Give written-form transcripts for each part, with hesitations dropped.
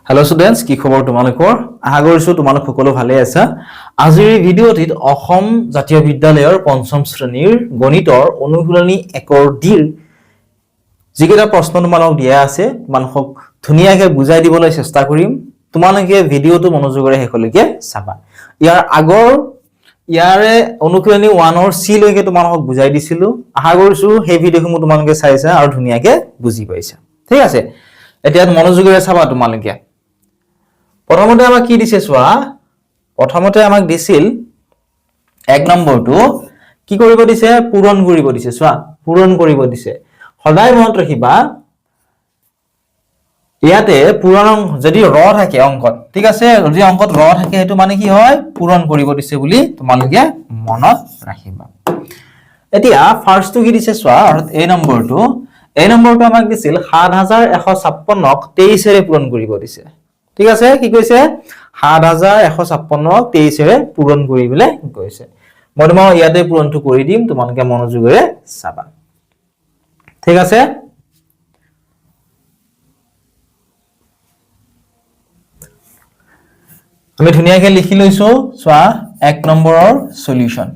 Hello students, কি খবৰ তোমালোকৰ? আশা কৰিছো তোমালোক সকলো ভালে আছা। আজিৰ এই ভিডিঅ'টিত অসম জাতীয় বিদ্যালয়ৰ পঞ্চম শ্ৰেণীৰ গণিতৰ অনুশীলনী 1 ডিৰ যিকেইটা প্ৰশ্ন তোমালোকক দিয়া আছে, তোমালোকক ধুনীয়াকৈ বুজাই দিবলৈ চেষ্টা কৰিম। তোমালোকে ভিডিঅ'টো মনোযোগেৰে শেষলৈকে চাবা। ইয়াৰে অনুশীলনী 1ৰ C লৈকে তোমালোকক বুজাই দিছিলো। আশা কৰিছো সেই ভিডিঅ'সমূহ তোমালোকে চাইছা আৰু ধুনীয়াকৈ বুজি পাইছা। ঠিক আছে? এতিয়া মনোযোগেৰে চাবা তোমালোকে। প্ৰথমতে আমাক কি দিছে চোৱা, প্ৰথমতে আমাক দিছিল 1 নম্বৰটো কি কৰিব দিছে, পূৰণ কৰিব দিছে। চোৱা, পূৰণ কৰিব দিছে। সদায় মনত ৰাখিবা ইয়াতে পূৰণ যদি ৰ থাকে অংকত, ঠিক আছে, যদি অংকত ৰ থাকে সেইটো মানে কি হয়, পূৰণ কৰিব দিছে বুলি তোমালোকে মনত ৰাখিবা। এতিয়া ফাৰ্ষ্টটো কি দিছে চোৱা, এই নম্বৰটো আমাক দিছিল 7156ক 23ৰে পূৰণ কৰিব দিছে। ঠিক আছে, কি কৈছে, 7156ক 23ৰে পূৰণ কৰিবলৈ কৈছে। মই তোমাক ইয়াতে পূৰণটো কৰি দিম, তোমালোকে মনোযোগেৰে চাবা। ঠিক আছে, আমি ধুনীয়াকৈ লিখি লৈছো। চোৱা, 1 নম্বৰৰ সলিউশন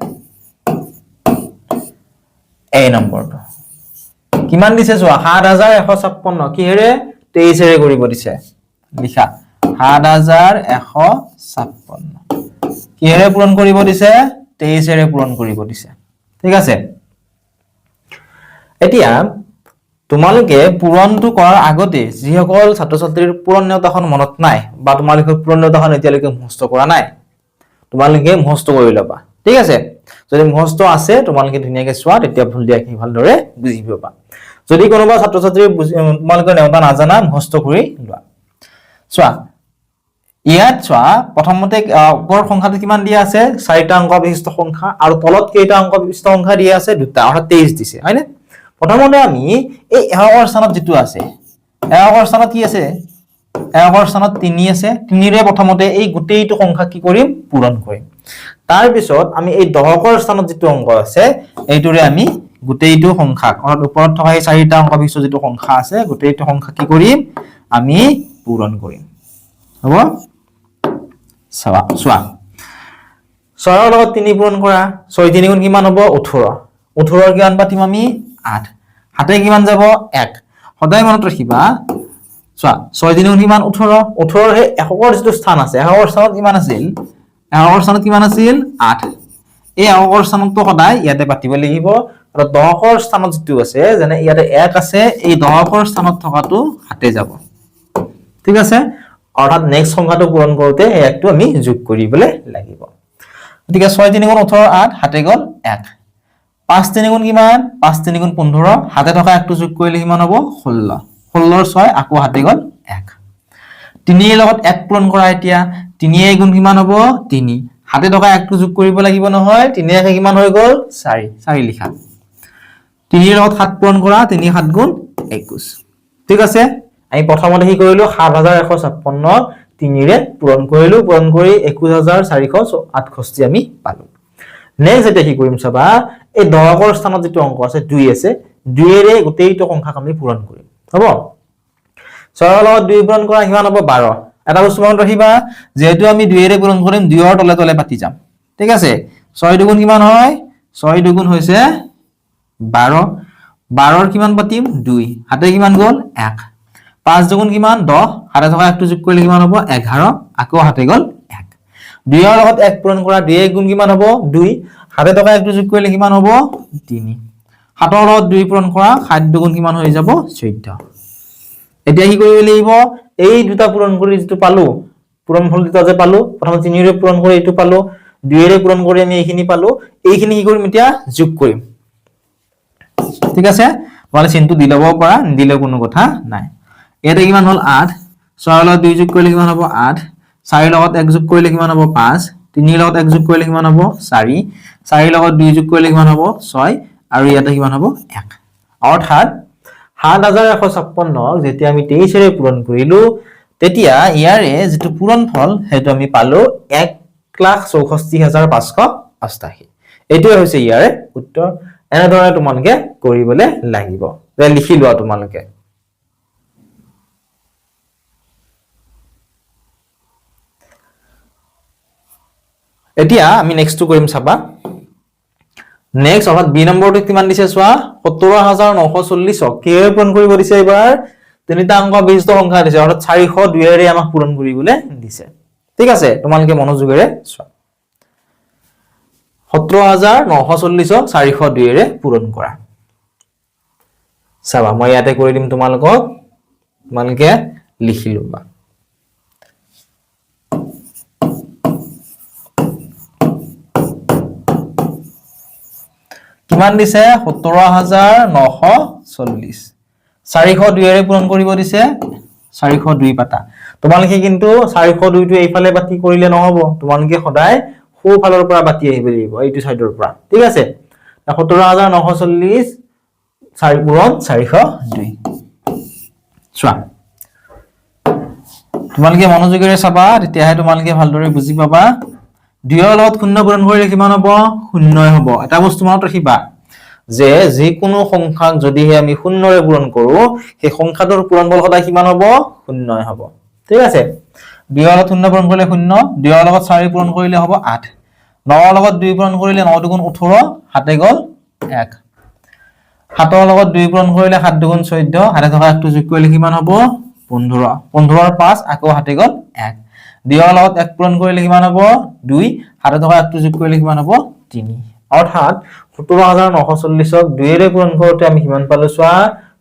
এই নম্বৰটো কিমান দিছে চোৱা, 7156 কিহেৰে, 23ৰে কৰিব দিছে। লিখা 7156 কিহেৰে পূৰণ কৰিব দিছে, 23ৰে পূৰণ কৰিব দিছে। ঠিক আছে, এতিয়া তোমালোকে পূৰণটো কৰাৰ আগতে যিসকল ছাত্ৰ ছাত্ৰীৰ পূৰণ নেওতাখন মনত নাই বা তোমালোকে পূৰণ নেওতাখন এতিয়ালৈকে মুখস্থ কৰা নাই, তোমালোকে মুখস্থ কৰি ল'বা। ঠিক আছে, যদি মুখস্থ আছে তোমালোকে ধুনীয়াকৈ চোৱা, তেতিয়া ভুল দিয়া কি ভালদৰে বুজি পাবা। যদি কোনোবা ছাত্ৰ ছাত্ৰী তোমালোকে নেওতা নাজানা, মুখস্থ কৰি লোৱা। চোৱা, ইয়াত চোৱা, প্ৰথমতে ওপৰৰ সংখ্যাটো কিমান দিয়া আছে, 4টা অংক বিশিষ্ট সংখ্যা, আৰু তলত কেইটা অংক বিশিষ্ট সংখ্যা দিয়া আছে, 2টা, অৰ্থাৎ 23 দিছে, হয়নে? প্ৰথমতে আমি এই এককৰ স্থানত যিটো আছে, এককৰ স্থানত কি আছে, এককৰ স্থানত 3 আছে। 3ৰে প্ৰথমতে এই গোটেইটো সংখ্যা কি কৰিম, পূৰণ কৰিম। তাৰ পিছত আমি এই দশকৰ স্থানত যিটো অংক আছে, এইটোৰে আমি গোটেইটো সংখ্যা, অৰ্থাৎ ওপৰত থকা এই 4টা অংক বিশিষ্ট যিটো সংখ্যা আছে, গোটেইটো সংখ্যা কি কৰিম, আমি পূৰণ কৰিম। হ'ব, চোৱা, 6ৰ লগত 3 পূৰণ কৰা, 6 3 গুণ কিমান হ'ব, 18। 18ৰ কিমান পাতিম আমি, 8। 7 কিমান যাব, 1। সদায় মনত ৰাখিবা, চোৱা, 6 3 গুণ কিমান, 18। 18ৰ সেই এককৰ যিটো স্থান আছে, এককৰ স্থানত কিমান আছিল, 8। এই এককৰ স্থানটো সদায় ইয়াতে পাতিব লাগিব। আৰু দশকৰ স্থানত যিটো আছে, যেনে ইয়াতে 1 আছে, এই দশকৰ স্থানত থকাটো 7 যাব। ঠিক আছে, অৰ্থাৎ নেক্সট সংখ্যাটো পূৰণ কৰোঁতে এই 1টো আমি যোগ কৰিবলৈ লাগিব। গতিকে 6 3 গুণ 18, 8, 7 গ'ল 1। 5 3 গুণ কিমান, 5 3 গুণ 15, 7 থকা 1টো যোগ কৰিলে কিমান হ'ব, 16। 16ৰ 6, আকৌ 7 গ'ল 1। 3ৰ লগত 1 পূৰণ কৰা, এতিয়া 3 গুণ কিমান হ'ব, 3। 7 থকা 1টো যোগ কৰিব লাগিব নহয়, 3 কিমান হৈ গ'ল, 4। 4 লিখা। 3ৰ লগত 7 পূৰণ কৰা, 3 7 গুণ 21। ঠিক আছে, আমি প্ৰথমতে কি কৰিলো, 7156ক 3ৰে পূৰণ কৰিলো, পূৰণ কৰি 21468 আমি পালো। নেক্সট এতিয়া কি কৰিম চাবা, এই দশকৰ স্থানত যিটো অংক আছে, 2 আছে, 2ৰে গোটেইটো সংখ্যাক আমি পূৰণ কৰিম। হ'ব, 6ৰ লগত 2 পূৰণ কৰা কিমান হ'ব, 12। এটা বস্তু মনত ৰাখিবা, যেহেতু আমি 2ৰে পূৰণ কৰিম, 2ৰ তলে তলে পাতি যাম। ঠিক আছে, 6 2 গুণ কিমান হয়, 6 2 গুণ হৈছে 12। 12ৰ কিমান পাতিম, 2। 7 কিমান গ'ল, 1। 5 2 গুণ কিমান, 10। 7 থকা 1টো যোগ কৰিলে কিমান হ'ব, 11। আকৌ 7 গ'ল 1। 2ৰ লগত 1 পূৰণ কৰা, 2 গুণ কিমান হ'ব, 2। 7 থকা 1টো যোগ কৰিলে কিমান হ'ব, 3। 7ৰ লগত 2 পূৰণ কৰা, 7 2 গুণ কিমান হৈ যাব, 14। এতিয়া কি কৰিব লাগিব, এই দুটা পূৰণ কৰি যিটো পালো, পূৰণ ফল দুটা যে পালো, প্ৰথমে 3ৰে পূৰণ কৰি এইটো পালো, 2ৰে পূৰণ কৰি আমি এইখিনি পালো, এইখিনি কি কৰিম, এতিয়া যোগ কৰিম। ঠিক আছে, তোমালে চিনটো দি ল'ব পাৰা, নিদিলেও কোনো কথা নাই। ইয়াতে কিমান হ'ল, 8। 6ৰ লগত 2 যোগ কৰিলে কিমান হ'ব, 8। 4ৰ লগত 1 যোগ কৰিলে কিমান হ'ব, 5। 3ৰ লগত 1 যোগ কৰিলে কিমান হ'ব, 4। 4ৰ লগত 2 যোগ কৰিলে কিমান হ'ব, 6। আৰু ইয়াতে কিমান হ'ব, 1। অৰ্থাৎ 7156ক যেতিয়া আমি 23ৰে পূৰণ কৰিলো, তেতিয়া ইয়াৰে যিটো পূৰণ ফল সেইটো আমি পালো 1,64,588। এইটোৱে হৈছে ইয়াৰে উত্তৰ। এনেধৰণে তোমালোকে কৰিবলৈ লাগিব, লিখি লোৱা তোমালোকে। এতিয়া আমি নেক্সটটো কৰিম চাবা নেক্সট অৰ্থাৎ বি নম্বৰটো কিমান দিছে চোৱা 17940 কিহে পূৰণ কৰিব দিছে এবাৰ তিনিটা অংক বিশিষ্ট সংখ্যা দিছে অৰ্থাৎ 402 এৰে আমাক পূৰণ কৰিবলৈ দিছে ঠিক আছে তোমালোকে মনোযোগেৰে চোৱা 17940 402 এৰে পূৰণ কৰা চাবা মই ইয়াতে কৰি দিম তোমালোকে লিখি লবা কিমান দিছে 17940 402 এৰে পূৰণ কৰিব দিছে 402 পাতা তোমালোকে কিন্তু 402 টো এইফালে বাতি কৰিলে নহব তোমালোকে সদায় সো ফালৰ পৰা বাতি আহিব লাগিব এইটো সাইডৰ পৰা ঠিক আছে 17940 4 পূৰণ 402 চোৱা তোমালোকে মনোযোগেৰে চাবা তেতিয়াহে তোমালোকে ভালদৰে বুজি পাবা 2 ৰ লগত 0 পূৰণ কৰিলে কিমান হ'ব 0 হ'ব এটা বস্তু মনত ৰাখিবা যে যিকোনো সংখ্যাক যদিহে আমি 0 ৰে পূৰণ কৰো সেই সংখ্যাটোৰ পূৰণফল সদায় কিমান হ'ব 0 হ'ব ঠিক আছে 2 ৰ লগত 0 পূৰণ কৰিলে 0 2 ৰ লগত 4 পূৰণ কৰিলে হ'ব 8 9 ৰ লগত 2 পূৰণ কৰিলে 9 2 18 হাতে গল 1 7 ৰ লগত 2 পূৰণ কৰিলে 7 2 14 হাতে থকা একটো যোগ কৰিলে কিমান হ'ব 15 15 ৰ 5 আকৌ হাতে গল 1 2 ৰ লগত 1 পূৰণ কৰিলে কিমান হ'ব 2 হাতে থকা একটো যোগ কৰিলে কিমান হ'ব 3 অৰ্থাৎ 17940 ক 2 ৰে পূৰণ কৰোতে আমি কিমান পালো চোৱা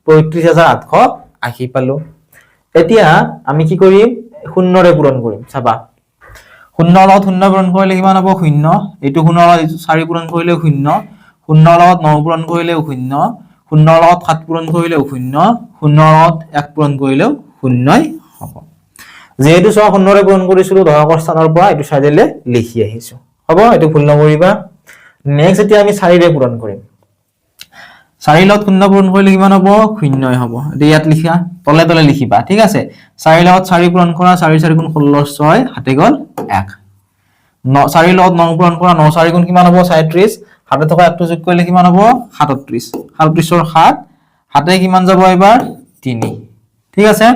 35880 পালো এতিয়া আমি কি কৰিম 0 ৰে পূৰণ কৰিম চাবা 0 ৰ লগত 0 পূৰণ কৰিলে কিমান হ'ব 0 এইটো 0 ৰ লগত 4 পূৰণ কৰিলে 0 0 ৰ লগত 9 পূৰণ কৰিলে 0 0 ৰ লগত 7 পূৰণ কৰিলে 0 0 ৰ লগত 1 পূৰণ কৰিলে 0 হ'ব যেহেতু চোৱা 0 ৰে পূৰণ কৰিছিলো দশকৰ স্থানৰ পৰা এইটো সাইডলে লিখি আহিছো হ'ব এটো ভুল নকৰিবা নেক্সট এতিয়া আমি 4 ৰে পূৰণ কৰিম 4 লগত 0 পূৰণ কৰিলে কিমান হ'ব 0 হ'ব এটা ইয়াত লিখা তলে তলে লিখিবা ঠিক আছে 4 লগত 4 পূৰণ কৰা 4 4 গুণ 16 6 হাতে গল 1 4 লগত 9 পূৰণ কৰা 9 4 গুণ কিমান হ'ব 37 হাতে থকা একটো যোগ কৰিলে কিমান হ'ব 37 37 ৰ 7 হাতে কিমান যাব এবাৰ 3 ঠিক আছে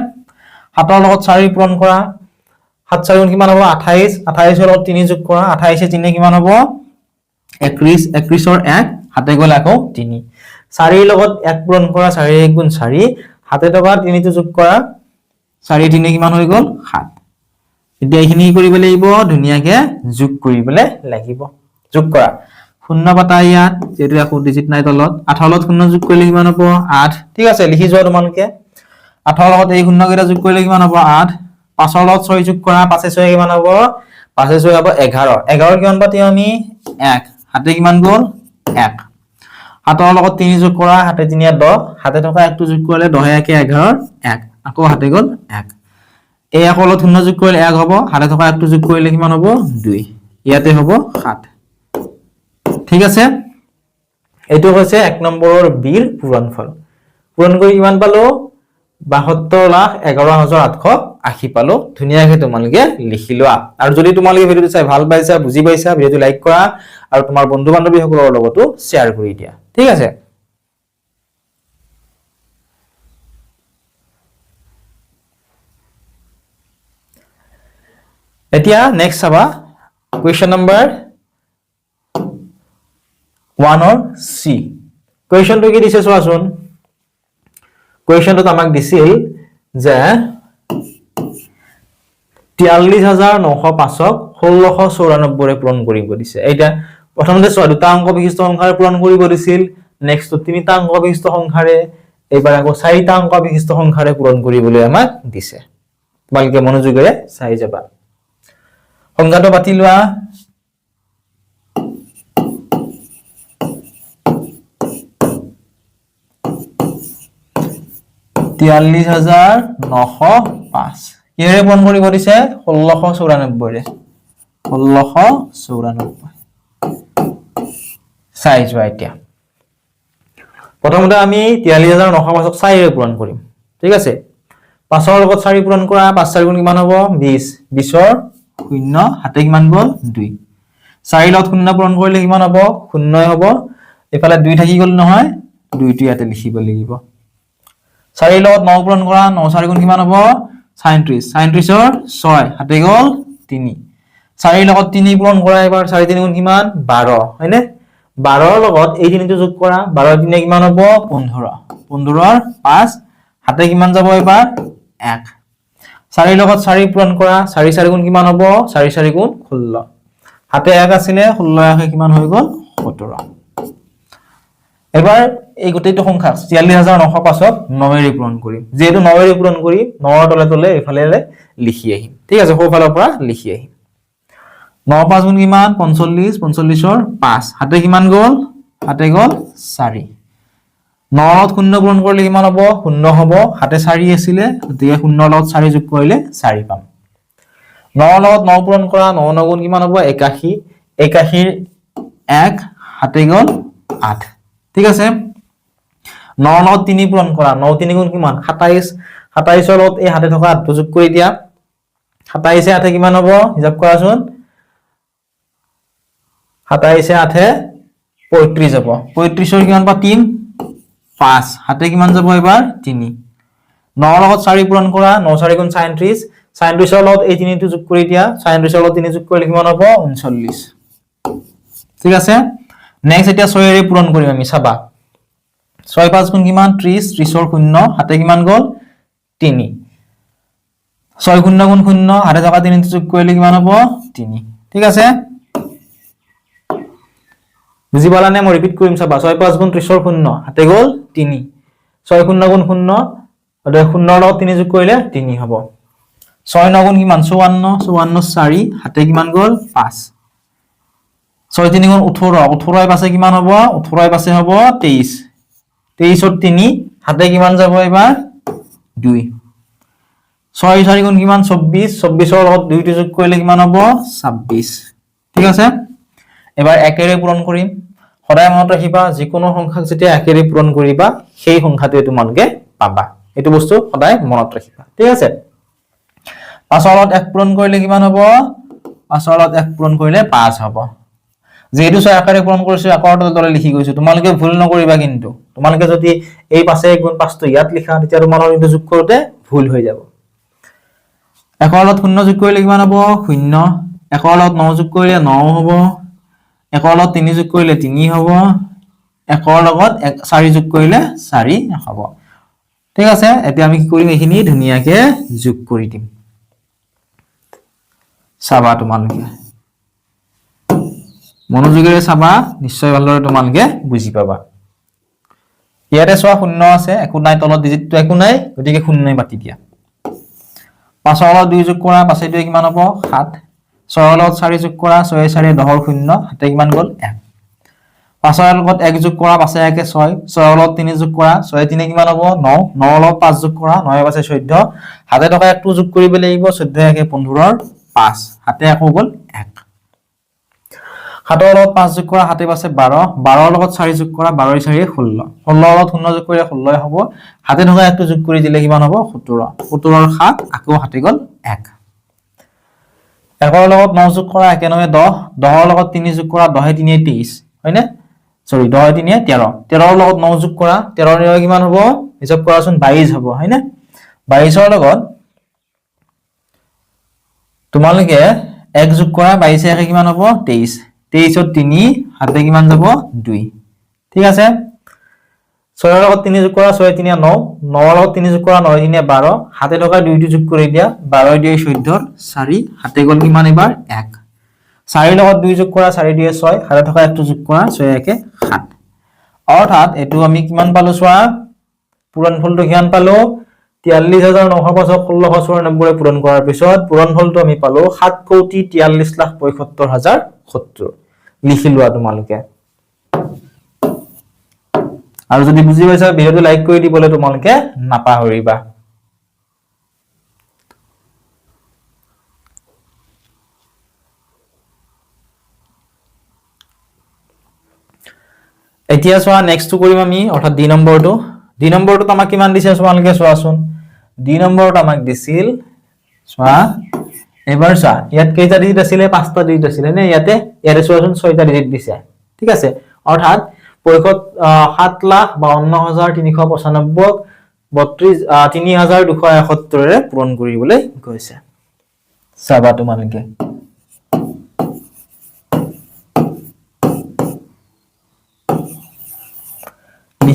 7 ৰ লগত 4 পূৰণ কৰা 7 4 গুণ কিমান হ'ব 28 28 ৰ লগত 3 যোগ কৰা 28 এ 3 কিমান হ'ব 21 21 ৰ 1 হাতে গল আকৌ 3 4 ৰ লগত 1 পূৰণ কৰা 4 1 গুণ 4 হাতে থকা 3 টো যোগ কৰা 4 3 কিমান হৈ গল 7 এতিয়া এইখিনি কৰিব লাগিব ধুনিয়াকে যোগ কৰিবলৈ লাগিব যোগ কৰা 0 পাতা ইয়াত যেটো একো ডিজিট নাই তলত 18 লগত 0 যোগ কৰিলে কিমান হ'ব 8 ঠিক আছে লিখি যোৱা তোমালোকে 18 লগত এই 0 কেইটা যোগ কৰিলে কিমান হ'ব 8 5 ৰ লগত 6 যোগ কৰা 5 6 কিমান হ'ব 5 6 হ'ব 11 11 কিমান পাতি আমি 1 হাতে কিমান গল 1 7 ৰ লগত 3 যোগ কৰা হাতে 3 10 হাতে থকা একটো যোগ কৰিলে 10 1 11 1 আকৌ হাতে গল 1 এই আকলত 0 যোগ কৰিলে 1 হ'ব হাতে থকা একটো যোগ কৰিলে কিমান হ'ব 2 ইয়াতে হ'ব 7 ঠিক আছে এইটো হৈছে 1 নম্বৰৰ বিৰ পূৰণফল পূৰণ কৰি কিমান পালো 72,11,880 পালো ধুনিয়াকৈ তোমালোকে লিখি লোৱা আৰু যদি তোমালোকে ভিডিওটো চাই ভাল পাইছা বুজি পাইছা ভিডিওটো লাইক কৰা আৰু তোমাৰ বন্ধু বান্ধৱীসকলৰ লগতো শেয়াৰ কৰি দিয়া ঠিক আছে এতিয়া নেক্সট চাবা কোৱেশ্চন নম্বৰ 1 or C কোৱেশ্চনটো কি দিছে চোৱাচোন কোৱেশ্চনটো আমাক দিছিল যে 43,905ক 1694 ৰে পূৰণ কৰিব দিছে এইটা প্ৰথমতে চোৱা দুটা অংক বিশিষ্ট সংখ্যাৰে পূৰণ কৰিব দিছিল নেক্সট তিনিটা অংক বিশিষ্ট সংখ্যাৰে এবাৰ আকৌ চাৰিটা অংক বিশিষ্ট সংখ্যাৰে পূৰণ কৰিবলৈ আমাক দিছে তোমালোকে মনোযোগেৰে চাই যাবা সংখ্যাটো পাতি লোৱা 43,905 কিহেৰে পূৰণ কৰিব দিছে 1694 ৰে 1694 চাই যোৱা এতিয়া প্ৰথমতে আমি 43,905ক 4 ৰে পূৰণ কৰিম ঠিক আছে 5 ৰ লগত 4 পূৰণ কৰা 5 4 গুণ কিমান হ'ব 20 20 ৰ 0 হাতে কিমান গল 2 4 লগত 0 পূৰণ কৰিলে কিমান হ'ব 0 হ'ব এফালে 2 থাকি গল নহয় 2 টো ইয়াতে লিখিব লাগিব 4 লগত 9 পূৰণ কৰা 9 4 গুণ কিমান হ'ব 37 37 ৰ 6 হাতে গল 3 4 লগত 3 পূৰণ কৰা এবাৰ 4 3 গুণ কিমান 12 হয়নে 12 লগত এই তিনিটো যোগ কৰা 12 3 কিমান হ'ব 15 15 ৰ 5 হাতে কিমান যাব এবাৰ 1 4 লগত 4 পূৰণ কৰা 4 4 গুণ কিমান হ'ব 4 4 গুণ 16 হাতে 1 আছিলে 16 1 কিমান হৈ গ'ল 17 এবাৰ এই গোটেইটো সংখ্যা 44905ক 9 ৰে পূৰণ কৰিম যেহেতু 9 ৰে পূৰণ কৰি 9 ৰ তলে তলে এফালে লিখি আহিম ঠিক আছে সোঁফালৰ পৰা লিখি আহিম 9 5 গুণ কিমান 45 45 ৰ 5 হাতে কিমান গ'ল হাতে গ'ল 4 9 লগত 0 পূৰণ কৰিলে কিমান হ'ব 0 হ'ব হাতে 4 আছিলে গতিকে 0 লগত 4 যোগ কৰিলে 4 পাম 9 লগত 9 পূৰণ কৰা 9 9 গুণ কিমান হ'ব 81 81 ৰ 1 হাতে গ'ল 8 ঠিক আছে 9 লগত 3 পূৰণ কৰা 9 3 গুণ কিমান 27 27 ৰ লগত এই হাতে থকা 8 যোগ কৰি দিয়া 27 হাতে কিমান হ'ব হিসাব কৰাচোন 27 8 35 যাব 35 ৰ কিমান পা 3 5 হাতে কিমান যাব এবাৰ 3 9 লগত 4 পূৰণ কৰা 9 4 গুণ 37 37 ৰ লগত এই 3 টো যোগ কৰি দিয়া 37 ৰ লগত 3 যোগ কৰিলে কিমান হ'ব 39 ঠিক আছে নেক্সট এটা 6 ৰে পূৰণ কৰিম আমি চাবা 6 5 গুণ কিমান 30 30 ৰ 0 হাতে কিমান গ'ল 3 6 0 গুণ 0 হাতে থকা 3 টো যোগ কৰিলে কিমান হ'ব 3 ঠিক আছে বুজি পালা নে মই ৰিপিট কৰিম চাবা 6 5 গুণ 30 ৰ 0 হাতে গ'ল 3 6 0 গুণ 0 আৰু 0 লগত 3 যোগ কৰিলে 3 হ'ব 6 9 গুণ কিমান 54 54 4 হাতে কিমান গ'ল 5 6 3 গুণ 18 18 ৰ পাছে কিমান হ'ব 18 ৰ পাছে হ'ব 23 23 ৰ 3 হাতে কিমান যাব এবাৰ 2 6 4 গুণ কিমান 24 24 ৰ লগত 2 টো যোগ কৰিলে কিমান হ'ব 26 ঠিক আছে এবাৰ 1 ৰে পূৰণ কৰিম সদায় মনত ৰাখিবা যিকোনো সংখ্যাক যেতিয়া 1 ৰে পূৰণ কৰিবা সেই সংখ্যাটোৱে তোমালোকে পাবা এটো বস্তু সদায় মনত ৰাখিবা ঠিক আছে 5 ৰ লগত 1 পূৰণ কৰিলে কিমান হ'ব 5 ৰ লগত 1 পূৰণ কৰিলে 5 হ'ব যেহেতু 6 আকাৰে পূৰণ কৰিছো আকাৰৰ তলে লিখি গৈছো তোমালোকে ভুল নকৰিবা কিন্তু তোমালোকে যদি এই 5 গুণ 5 টো ইয়াত লিখা তেতিয়া তোমালোকৰ কিন্তু যোগ কৰোতে ভুল হৈ যাব 1 ৰ লগত 0 যোগ কৰিলে কিমান হ'ব 0 1 ৰ লগত 9 যোগ কৰিলে 9 হ'ব 1 ৰ লগত 3 যোগ কৰিলে 3 হ'ব 1 ৰ লগত 4 যোগ কৰিলে 4 হ'ব ঠিক আছে এতিয়া আমি কি কৰিম এইখিনি ধুনিয়াকে যোগ কৰি দিম চাবা তোমালোকে মনোযোগেৰে চাবা নিশ্চয় ভালদৰে তোমালোকে বুজি পাবা ইয়াতে চোৱা 0 আছে একো নাই তলত ডিজিটটো একো নাই গতিকে 0 বাতি দিয়া 5 ৰ লগত 2 যোগ কৰা 5 2 কিমান হ'ব 7 6 ৰ লগত 4 যোগ কৰা 6 4 10 ৰ 0 হাতে কিমান গ'ল 1 5 ৰ লগত 1 যোগ কৰা 5 1 6 6 ৰ লগত 3 যোগ কৰা 6 3 কিমান হ'ব 9 9 ৰ লগত 5 যোগ কৰা 9 5 14 হাতে থকা 1 টো যোগ কৰিব লাগিব 14 1 15 ৰ 5 হাতে আকৌ গ'ল 1 7 ৰ লগত 5 যোগ কৰা হাতে পাছে 12 12 ৰ লগত 4 যোগ কৰা 12 4 16 16 ৰ লগত 0 যোগ কৰিলে 16 হ'ব হাতে থকা 1 টো যোগ কৰি দিলে কিমান হ'ব 17 17 ৰ 7 আকৌ হাতে গ'ল 1 1 ৰ লগত 9 যোগ কৰা 1 9 10 10 ৰ লগত 3 যোগ কৰা 10 3 23 হয়নে সৰি 10 3 13 13 ৰ লগত 9 যোগ কৰা 13 ৰ কিমান হ'ব হিসাব কৰাচোন 22 হ'ব হয়নে 22 ৰ লগত তোমালোকে 1 যোগ কৰা 22 1 কিমান হ'ব 23 23 ৰ 3 হাতে কিমান যাব 2 ঠিক আছে 6 ৰ লগত 3 যোগ কৰা 6 3 9 9 ৰ লগত 3 যোগ কৰা 9 3 12 হাতে থকা 2 টো যোগ কৰি দিয়া 12 2 14 4 হাতে গ'ল কিমান এবাৰ 1 4 ৰ লগত 2 যোগ কৰা 4 2 6 হাতে থকা 1 টো যোগ কৰা 6 1 7 অৰ্থাৎ এটো আমি কিমান পালো চোৱা পূৰণফলটো কিমান পালো 43905ক 1694 ৰে পূৰণ কৰাৰ পিছত পূৰণফলটো আমি পালো 7,43,75,070 লিখি লোৱা তোমালোকে আৰু যদি বুজি পাইছা ভিডিওটো লাইক কৰি দিবলৈ তোমালোকে নাপাহৰিবা এতিয়া চোৱা নেক্সট টু কৰিম আমি অৰ্থাৎ ডি নম্বৰটো আমাক কিমান দিছে তোমালোকে চোৱাচোন ডি নম্বৰটো আমাক দিছিল চোৱা এবাৰ চোৱা ইয়াত কেইটা ডিজিট আছিল 5টা ডিজিট আছিল নে ইয়াতে চোৱাচোন 6টা ডিজিট দিছে ঠিক আছে অৰ্থাৎ পৰিখত 7,52,395 3,271 ৰে পূৰণ কৰিবলৈ গৈছে চাবা তোমালোকে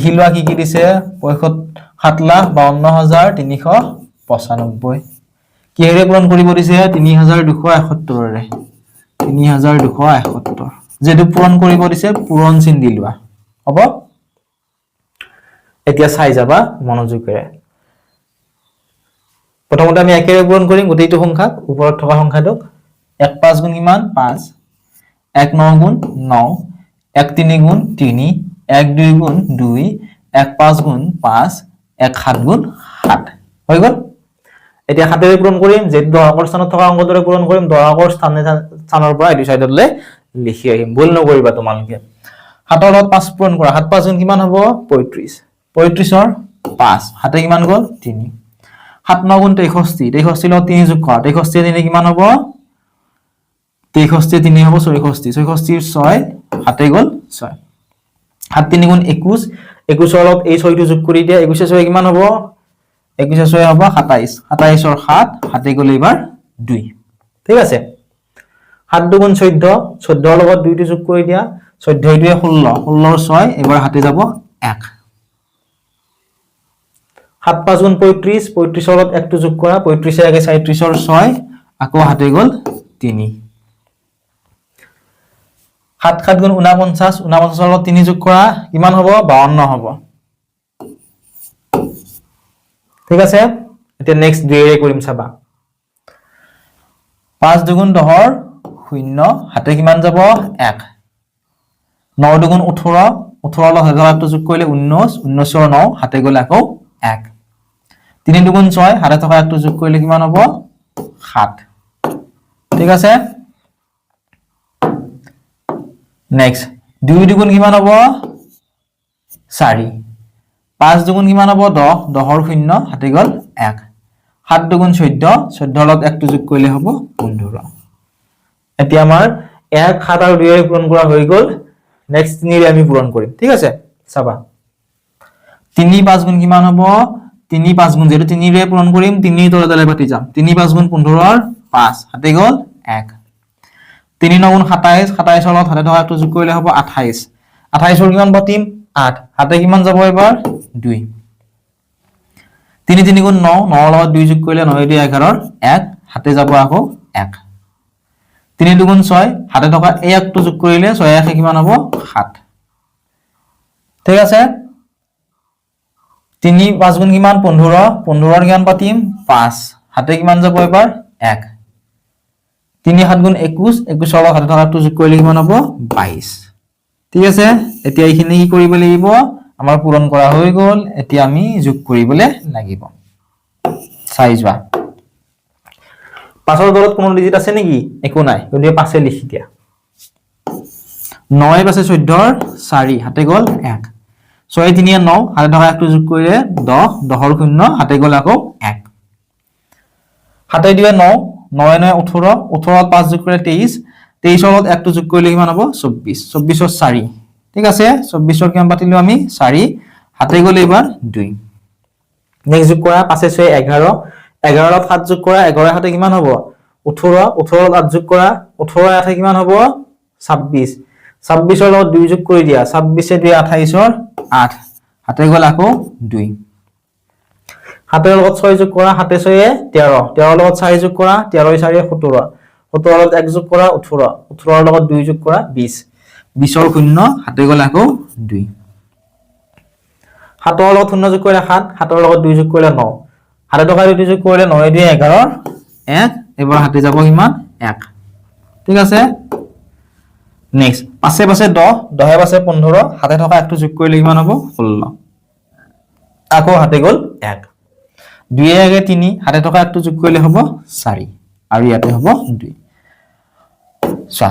লিখি লোৱা কি কি দিছে 7,52,395 কিহেৰে পূৰণ কৰিব দিছে 3,271 ৰে 3,271 যেটো পূৰণ কৰিব দিছে পূৰণ চিন দি লোৱা হ'ব এতিয়া চাই যাবা মনোযোগেৰে প্ৰথমতে আমি একেৰে পূৰণ কৰিম গোটেইটো সংখ্যা ওপৰত থকা সংখ্যাটোক 1 5 গুণ কিমান 5 1 9 গুণ 9 1 3 গুণ 3 1 2 গুণ 2 1 5 গুণ 5 1 7 গুণ 7 হৈ গল এতিয়া হাতেৰে পূৰণ কৰিম যে দহকৰ স্থানত থকা অংকটোৰে পূৰণ কৰিম দহকৰ স্থানৰ পৰা এই সাইডলৈ লিখি আহিম ভুল নকৰিবা তোমালোকে হাতৰ লগত 5 পূৰণ কৰা 7 5 গুণ কিমান হ'ব 35 35 ৰ 5 হাতে কিমান গল 3 7 9 গুণ 63 63 লগত 3 যোগ কৰা 63 3 কিমান হ'ব 63 3 হ'ব 64 64 6 হাতে গল 6 7 3 গুণ 21 21 লগত এই 6 টো যোগ কৰি দিয়া 21 6 কিমান হ'ব 21 6 হ'ব 27 27 ৰ 7 হাতে গল এবাৰ 2 ঠিক আছে 7 2 গুণ 14 14 লগত 2 টো যোগ কৰি দিয়া 14 2 16 16 ৰ 6 এবাৰ হাতে যাব 1 7 5 গুণ 35 35 ৰ লগত 1 টো যোগ কৰা 35 একে 37 ৰ 6 আকৌ হাতে গল 3 7 7 গুণ 49 49 ৰ লগত 3 যোগ কৰা কিমান হ'ব 52 হ'ব ঠিক আছে এতিয়া নেক্সট দুইৰে কৰিম চাবা 5 2 গুণ 10 ৰ 0 হাতে কিমান যাব 1 9 2 গুণ 18 18 লগত হাতে যোগ কৰিলে 19 19 ৰ 9 হাতে গলে আকৌ 1 3 2 গুণ 6 হাতে থকা একটো যোগ কৰিলে কিমান হ'ব 7 ঠিক আছে নেক্সট 2 2 গুণ কিমান হ'ব 4 5 2 গুণ কিমান হ'ব 10 10 ৰ 0 হাতে গল 1 7 2 গুণ 14 14 লগত একটো যোগ কৰিলে হ'ব 15 এতিয়া আমাৰ 1 7 আৰু 2 এৰে পূৰণ কৰা হৈ গল নেক্সট 3 ৰে আমি পূৰণ কৰিম ঠিক আছে চাবা 3 5 গুণ কিমান হ'ব 3 5 গুণ যেটো 3 ৰে পূৰণ কৰিম 3 তলে তলে পাতি যাম 3 5 গুণ 15 ৰ 5 হাতে গল 1 3 9 গুণ 27 27 ৰ লগত হাতে থকা একটো যোগ কৰিলে হ'ব 28 28 ৰ কিমান পাতিম 8 হাতে কিমান যাব এবাৰ 2 3 3 গুণ 9 9 ৰ লগত 2 যোগ কৰিলে 9 2 11 ৰ 1 হাতে যাব আকৌ 1 3 2 গুণ 6 হাতে থকা এই একটো যোগ কৰিলে 6 1 কিমান হ'ব 7 ঠিক আছে 3 5 গুণ কিমান 15 15 ৰ কিমান পাতিম 5 হাতে কিমান যাব এবাৰ 1 3 7 গুণ 21 21 ৰ লগত হাতে থকা একটো যোগ কৰিলে কিমান হ'ব 22 ঠিক আছে এতিয়া এইখিনি কি কৰিব লাগিব আমাৰ পূৰণ কৰা হৈ গল এতিয়া আমি যোগ কৰিবলৈ লাগিব চাই যোৱা পাছৰ দলত কোনো ডিজিট আছে নেকি একো নাই গতিকে পাছে লিখি দিয়া 9 পাছে 14 ৰ 4 হাতে গল 1 6 3 9 হাতে থকা একটো যোগ কৰিলে 10 10 ৰ 0 হাতে গল আকৌ 1 হাতে দিয়ে 9 9 9 18 18 ত 5 যোগ কৰিলে 23 23 ৰ লগত একটো যোগ কৰিলে কিমান হ'ব 24 24 ৰ 4 ঠিক আছে 24 ৰ কিমান পাতিলো আমি 4 হাতে গলে এবাৰ 2 নেক্সট যোগ কৰা 5 6 11 11 ৰ 7 যোগ কৰা 11 হাতে কিমান হ'ব 18 18 ৰ 8 যোগ কৰা 18 হাতে কিমান হ'ব 26 26 ৰ লগত 2 যোগ কৰি দিয়া 26 2 28 ৰ 8 হাতে গল আকৌ 2 হাতেৰ লগত 6 যোগ কৰা 7 6 13 13 ৰ লগত 4 যোগ কৰা 13 4 17 17 ৰ লগত 1 যোগ কৰা 18 18 ৰ লগত 2 যোগ কৰা 20 20 ৰ 0 হাতে গল আকৌ 2 7 ৰ লগত 0 যোগ কৰিলে 7 7 ৰ লগত 2 যোগ কৰিলে 9 হাতে থকা 2 যোগ কৰিলে 9 2 11 ৰ 1 এবাৰ হাতে যাব কিমান 1 ঠিক আছে নেক্সট পাছে পাছে 10 10 পাছে 15 হাতে থকা একটো যোগ কৰিলে কিমান হ'ব 16 আকৌ হাতে গল 1 2 1 3 হাতে থকা একটো যোগ কৰিলে হ'ব 4 আৰু ইয়াতে হ'ব 2 চা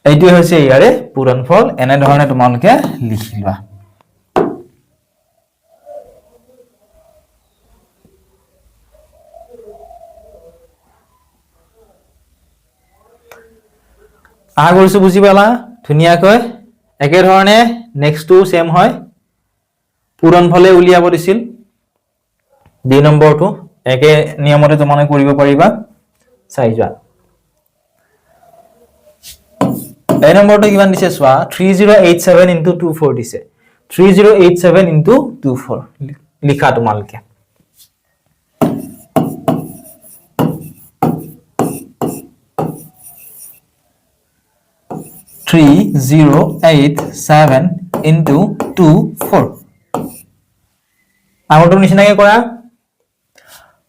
এইটো হৈছে ইয়াৰে পূৰণফল এনে ধৰণে তোমালোকে লিখিবা আশা কৰিছো বুজি পালা ধুনীয়াকৈ একে ধৰণে নেক্সটটো সেম হয় পূৰণফলে উলিয়াব দিছিল 2 নম্বৰটো একে নিয়মতে তোমালোকে কৰিব পাৰিবা চাই যোৱা এই নম্বৰটো কিমান দিছে চোৱা 3087 into 24 দিছে 3087 into 24 লিখা তোমালকে 3087 into 24 আগৰটো নিচিনাকৈ কৰা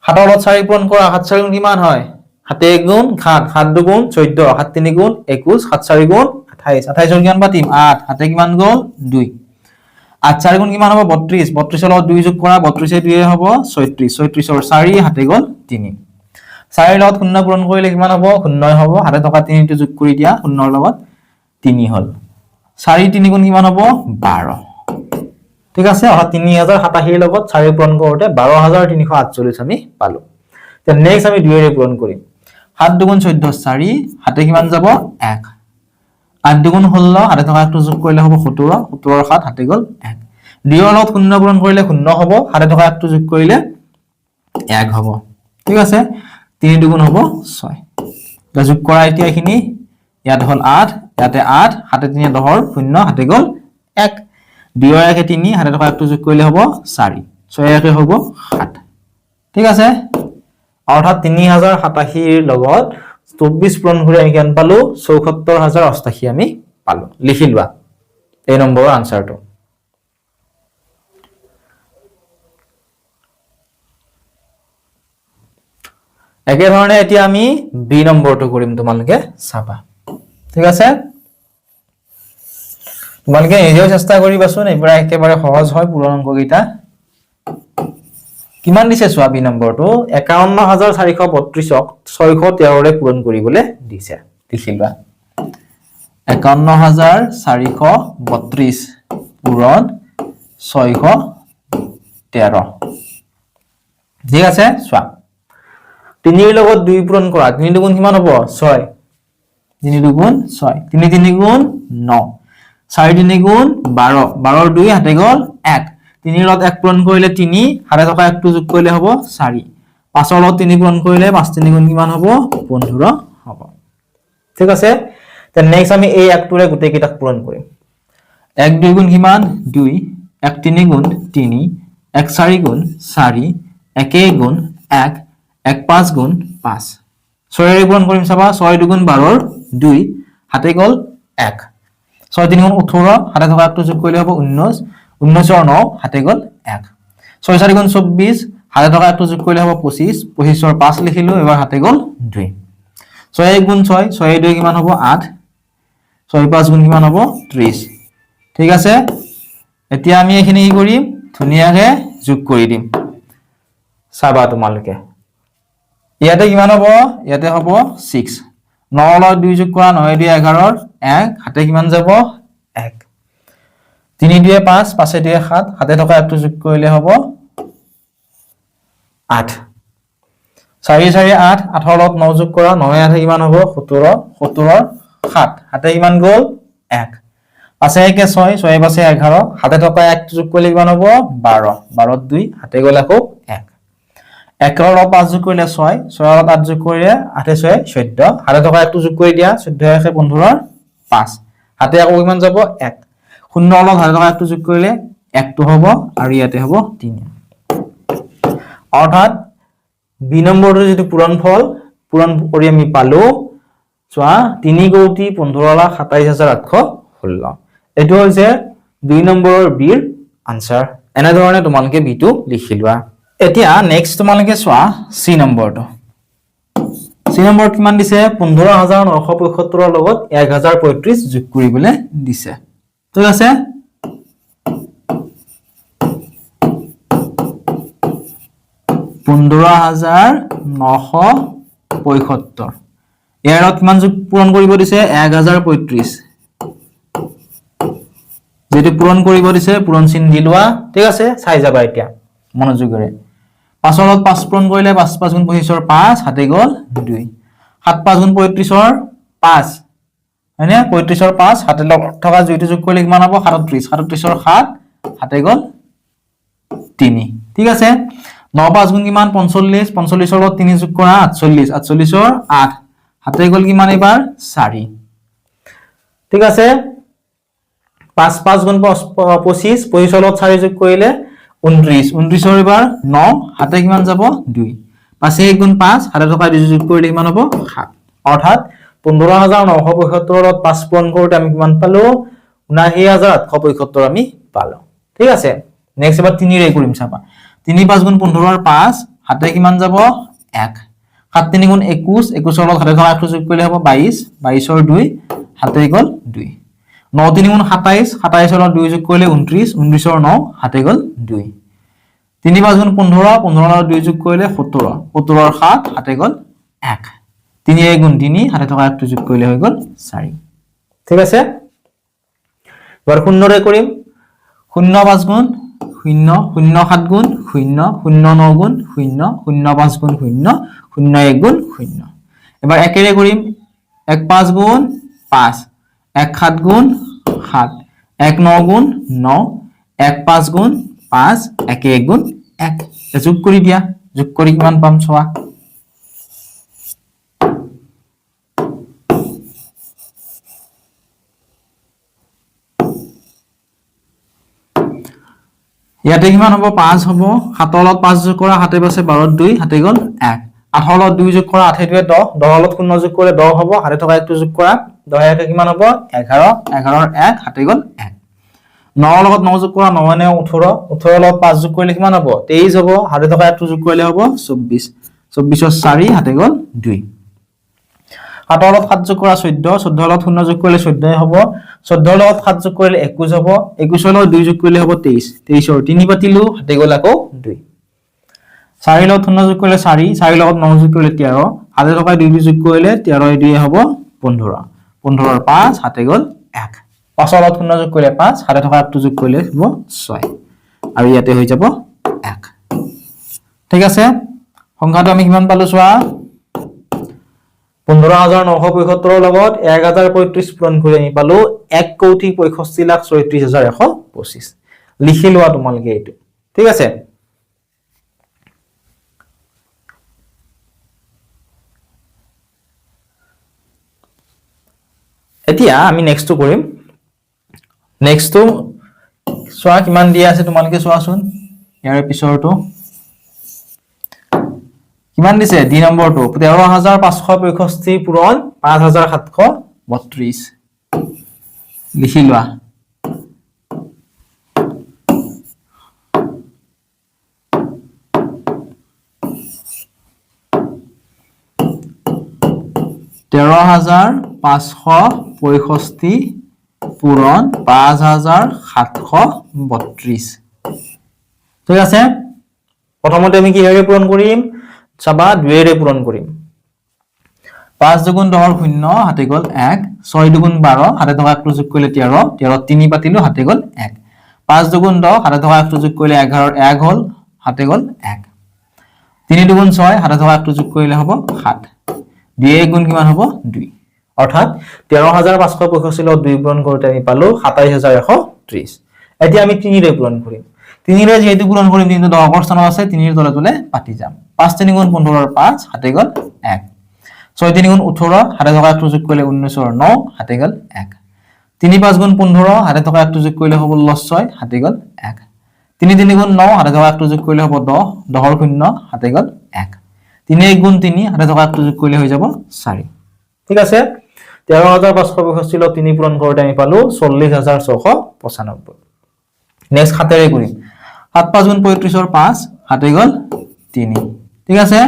7 লগত 4 পূৰণ কৰা 7 4 গুণ কিমান হয় 7 1 গুণ 7 7 2 গুণ 14 7 3 গুণ 21 7 4 গুণ 28 28 ৰ কিমান পাতিম 8 7 কিমান গ'ল 2 8 4 গুণ কিমান হ'ব 32 32 ৰ লগত 2 যোগ কৰা 32 এ 2 এ হ'ব 36 36 ৰ 4 7 গ'ল 3 4 ৰ লগত 0 পূৰণ কৰিলে কিমান হ'ব 0 হ'ব হাতে থকা 3 টো যোগ কৰি দিয়া 0 ৰ লগত 3 হল 4 3 গুণ কিমান হ'ব 12 ঠিক আছে অহা 3087 ৰ লগত 4 পূৰণ কৰোতে 12348 আমি পালো তে নেক্সট আমি 2 এৰে পূৰণ কৰিম 7 2 গুণ 14 4 হাতে কিমান যাব 1 8 2 গুণ 16 হাতে থকা একটো যোগ কৰিলে হ'ব 17 17 ৰ 7 হাতে গ'ল 1 2 ৰ লগত 0 পূৰণ কৰিলে 0 হ'ব হাতে থকা একটো যোগ কৰিলে 1 হ'ব ঠিক আছে 3 2 গুণ হ'ব 6 তা যোগ কৰা এতিয়া এখিনি ইয়াত হল 8 ইয়াতে 8 হাতে 3 10 0 হাতে গ'ল 1 2 ৰ 1 3 হাতে থকা একটো যোগ কৰিলে হ'ব 4 6 1 হ'ব 7 ঠিক আছে অৰ্থাৎ 3087 ৰ লগত 24 পূৰণ কৰি আমি কিমান পালো 74088 আমি পালো লিখি লোৱা এই নম্বৰৰ আনসাৰটো একে ধৰণে এতিয়া আমি বি নম্বৰটো কৰিম তোমালকে চাবা ঠিক আছে তোমালকে নিজেও চেষ্টা কৰিবাচোন এইবাৰ একেবাৰে সহজ হয় পূৰণ অংককেইটা কিমান দিছে চোৱা বি নম্বৰটো 51432 ক 613 ৰে পূৰণ কৰিবলৈ দিছে লিখিবা 51432 পূৰণ 613 ঠিক আছে চোৱা 3 ৰ লগত 2 পূৰণ কৰা 3 দুগুণ কিমান হ'ব 6 3 দুগুণ 6 3 3 গুণ 9 4 3 গুণ 12 12 ৰ 2 হাতে গ'ল 1 3 ৰ লগত 1 পূৰণ কৰিলে 3 হাতে থকা 1 টো যোগ কৰিলে হ'ব 4 5 ৰ লগত 3 পূৰণ কৰিলে 5 3 গুণ কিমান হ'ব 15 হ'ব ঠিক আছে তে নেক্সট আমি এই একটোৰে গোটেই কেইটা পূৰণ কৰিম 1 2 গুণ কিমান 2 1 3 গুণ 3 1 4 গুণ 4 1 গুণ 1 1 5 গুণ 5 6 ৰে পূৰণ কৰিম চাবা 6 2 গুণ 12 ৰ 2 হাতে গ'ল 1 6 3 গুণ 18 হাতে থকা একটো যোগ কৰিলে হ'ব 19 19 ৰ 9 হাতে গ'ল 1 6 4 গুণ 24 হাতে থকা একটো যোগ কৰিলে হ'ব 25 25 ৰ 5 লিখিলো এবাৰ হাতে গ'ল 2 6 1 গুণ 6 6 2 কিমান হ'ব 8 6 5 গুণ কিমান হ'ব 30 ঠিক আছে এতিয়া আমি এখিনি কি কৰিম ধুনিয়াকে যোগ কৰি দিম চাবা তোমালকে ইয়াতে কিমান হ'ব ইয়াতে হ'ব 6 9 লগত 2 যোগ কৰা 9 2 11 ৰ 1 হাতে কিমান যাব 1 3 2 5 5 2 7 হাতে থকা একটো যোগ কৰিলে হ'ব 8 4 4 8 8 ৰ লগত 9 যোগ কৰা 9 হাতে কিমান হ'ব 17 17 ৰ 7 হাতে কিমান গ'ল 1 5 1 6 6 5 11 হাতে থকা 1 যোগ কৰিলে কিমান হ'ব 12 12 2 হাতে গ'ল আকৌ 1 1 ৰ লগত 5 যোগ কৰিলে 6 6 ৰ লগত 8 যোগ কৰিলে 8 6 14 হাতে থকা 1 যোগ কৰি দিয়া 14 1 15 ৰ 5 হাতে আকৌ কিমান যাব 1 0 ৰ লগত হাতে থকা 1 যোগ কৰিলে 1 টো হ'ব আৰু ইয়াতে হ'ব 3 অৰ্থাৎ বি নম্বৰটো যেটো পূৰণ ফল পূৰণ কৰি আমি পালো চোৱা 3 কোটি 15,27,816 এটো হৈছে 2 নম্বৰৰ বিৰ আনসাৰ এনে ধৰণে তোমালকে বিটো লিখি লোৱা এতিয়া নেক্সট তোমালকে চোৱা সি নম্বৰটো সি নম্বৰ কিমান দিছে 15,975 ৰ লগত 1035 যোগ কৰিবলৈ দিছে ঠিক আছে 15,975 ইয়াৰ লগত কিমান যোগ পূৰণ কৰিব দিছে 1035 যেটো পূৰণ কৰিব দিছে পূৰণ চিন দি লোৱা ঠিক আছে চাই যাবা এতিয়া মনোযোগৰে 5 ৰ লগত 5 পূৰণ কৰিলে 5 5 গুণ 25 ৰ 5 হাতে গ'ল 2 7 5 গুণ 35 ৰ 5 হয়নে 35 ৰ 5 হাতে থকা জুইটো যোগ কৰিলে কিমান হ'ব 37 37 ৰ 7 হাতে গ'ল 3 ঠিক আছে 9 5 গুণ কিমান 45 45 ৰ লগত 3 যোগ কৰা 48 48 ৰ 8 হাতে গ'ল কিমান এবাৰ 4 ঠিক আছে 5 5 গুণ 25 25 লগত 4 যোগ কৰিলে 29 29 ৰ এবাৰ 9 হাতে কিমান যাব 2 5 1 গুণ 5 হাতে থকা 2 যোগ কৰিলে কিমান হ'ব 7 অৰ্থাৎ 15975 লগত 5 পূৰণ কৰোঁতে আমি কিমান পালো 79875 আমি পালো ঠিক আছে নেক্সট এবাৰ 3 ৰে কৰিম চাবা 3 5 গুণ 15 ৰ 5 হাতে কিমান যাব 1 7 3 গুণ 21 21 ৰ লগত হাতে থকা 8 যোগ কৰিলে হ'ব 22 22 ৰ 2 হাতে গল 2 9 3 গুণ 27 27 ৰ 2 যোগ কৰিলে 29 29 ৰ 9 হাতে গল 2 3 5 গুণ 15 15 ৰ 2 যোগ কৰিলে 17 17 ৰ 7 হাতে গল 1 3 1 গুণ 3 হাতে থকা 1 যোগ কৰিলে হৈ গল 4 ঠিক আছে এবাৰ 0 ৰে কৰিম 0 5 গুণ 0 0 7 গুণ 0 0 9 গুণ 0 0 5 গুণ 0 0 1 গুণ 0 এবাৰ 1 ৰে কৰিম 1 5 গুণ 5 1 7 গুণ 7 1 9 গুণ 9 1 5 গুণ 5 1 1 গুণ 1 যোগ কৰি দিয়া যোগ কৰি কিমান পাম চোৱা ইয়াতে কিমান হ'ব 5 হ'ব 7 লগত 5 যোগ কৰা 7 পাছে 12 2 হাতে গল 1 8 লগত 2 যোগ কৰা 8 2 10 10 লগত 0 যোগ কৰিলে 10 হ'ব হাতে থকা 1 যোগ কৰা 10 1 কিমান হ'ব 11 11 ৰ 1 হাতে গল 1 9 লগত 9 যোগ কৰা 9 9 18 18 লগত 5 যোগ কৰিলে কিমান হ'ব 23 হ'ব হাতে থকা 1 যোগ কৰিলে হ'ব 24 24 ৰ 4 হাতে গল 2 7 লগত 7 যোগ কৰা 14 14 লগত 0 যোগ কৰিলে 14 হ'ব 14 লগত 7 যোগ কৰিলে 21 হ'ব 21 লগত 2 যোগ কৰিলে হ'ব 23 23 ৰ 3 পাতিলো হাতে গল আকৌ 2 4 লগত 0 যোগ কৰিলে 4 4 লগত 9 যোগ কৰিলে 13 হাতে থকা 2 যোগ কৰিলে 13 ৰ 2 হ'ব 15 15 ৰ 5 হাতে গল 1 5 লগত 0 যোগ কৰিলে 5 হাতে থকা 1 যোগ কৰিলে হ'ব 6 আৰু ইয়াতে হৈ যাব 1 ঠিক আছে সংখ্যাটো আমি কিমান পালো চোৱা 15975 ৰ লগত 1035 পূৰণ কৰি আমি পালো 1,65,34,125 লিখি লোৱা তোমালোকে এইটো ঠিক আছে এতিয়া আমি নেক্সটটো কৰিম নেক্সটটো চোৱা কিমান দিয়া আছে তোমালোকে চোৱাচোন ইয়াৰ পিছৰটো কিমান দিছে ডি নম্বৰটো 13565 পূৰণ 5732 লিখি লোৱা তেৰ হাজাৰ 565 পূৰণ 5732 ঠিক আছে প্ৰথমতে আমি কিহেৰে পূৰণ কৰিম চাবা 2 ৰে পূৰণ কৰিম 5 দুগুণ 10 0 হাতে গল 1 6 দুগুণ 12 হাতে থকা 1 যোগ কৰিলে 13 13 3 পাতিলো হাতে গল 1 5 দুগুণ 10 হাতে থকা 1 যোগ কৰিলে 11 1 হল হাতে গল 1 3 দুগুণ 6 হাতে থকা 1 যোগ কৰিলে হ'ব 7 2 গুণ কিমান হ'ব 2 অৰ্থাৎ 13565 লগত 2 পূৰণ কৰোঁতে আমি পালো 27130 এতিয়া আমি 3 ৰে পূৰণ কৰিম 3 ৰে যেহেতু পূৰণ কৰিম কিন্তু 10 ৰ স্থানত আছে 3 ৰ তলে তলে পাতি যাম 5 3 গুণ 15 ৰ 5 হাতে গল 1 6 3 গুণ 18 হাতে থকা 1 যোগ কৰিলে 19 ৰ 9 হাতে গল 1 3 5 গুণ 15 হাতে থকা 1 যোগ কৰিলে হ'ব 6 হাতে গল 1 3 3 গুণ 9 হাতে থকা 1 যোগ কৰিলে হ'ব 10 10 ৰ 0 হাতে গল 1 3 1 গুণ 3 হাতে থকা 1 যোগ কৰিলে হৈ যাব 4 ঠিক আছে 13565 লগত 3 পূৰণ কৰোঁতে আমি পালো 40695 নেক্সট হাতেৰে কৰিম 7 5 গুণ 35 ৰ 5 হাতে গল 3 ঠিক আছে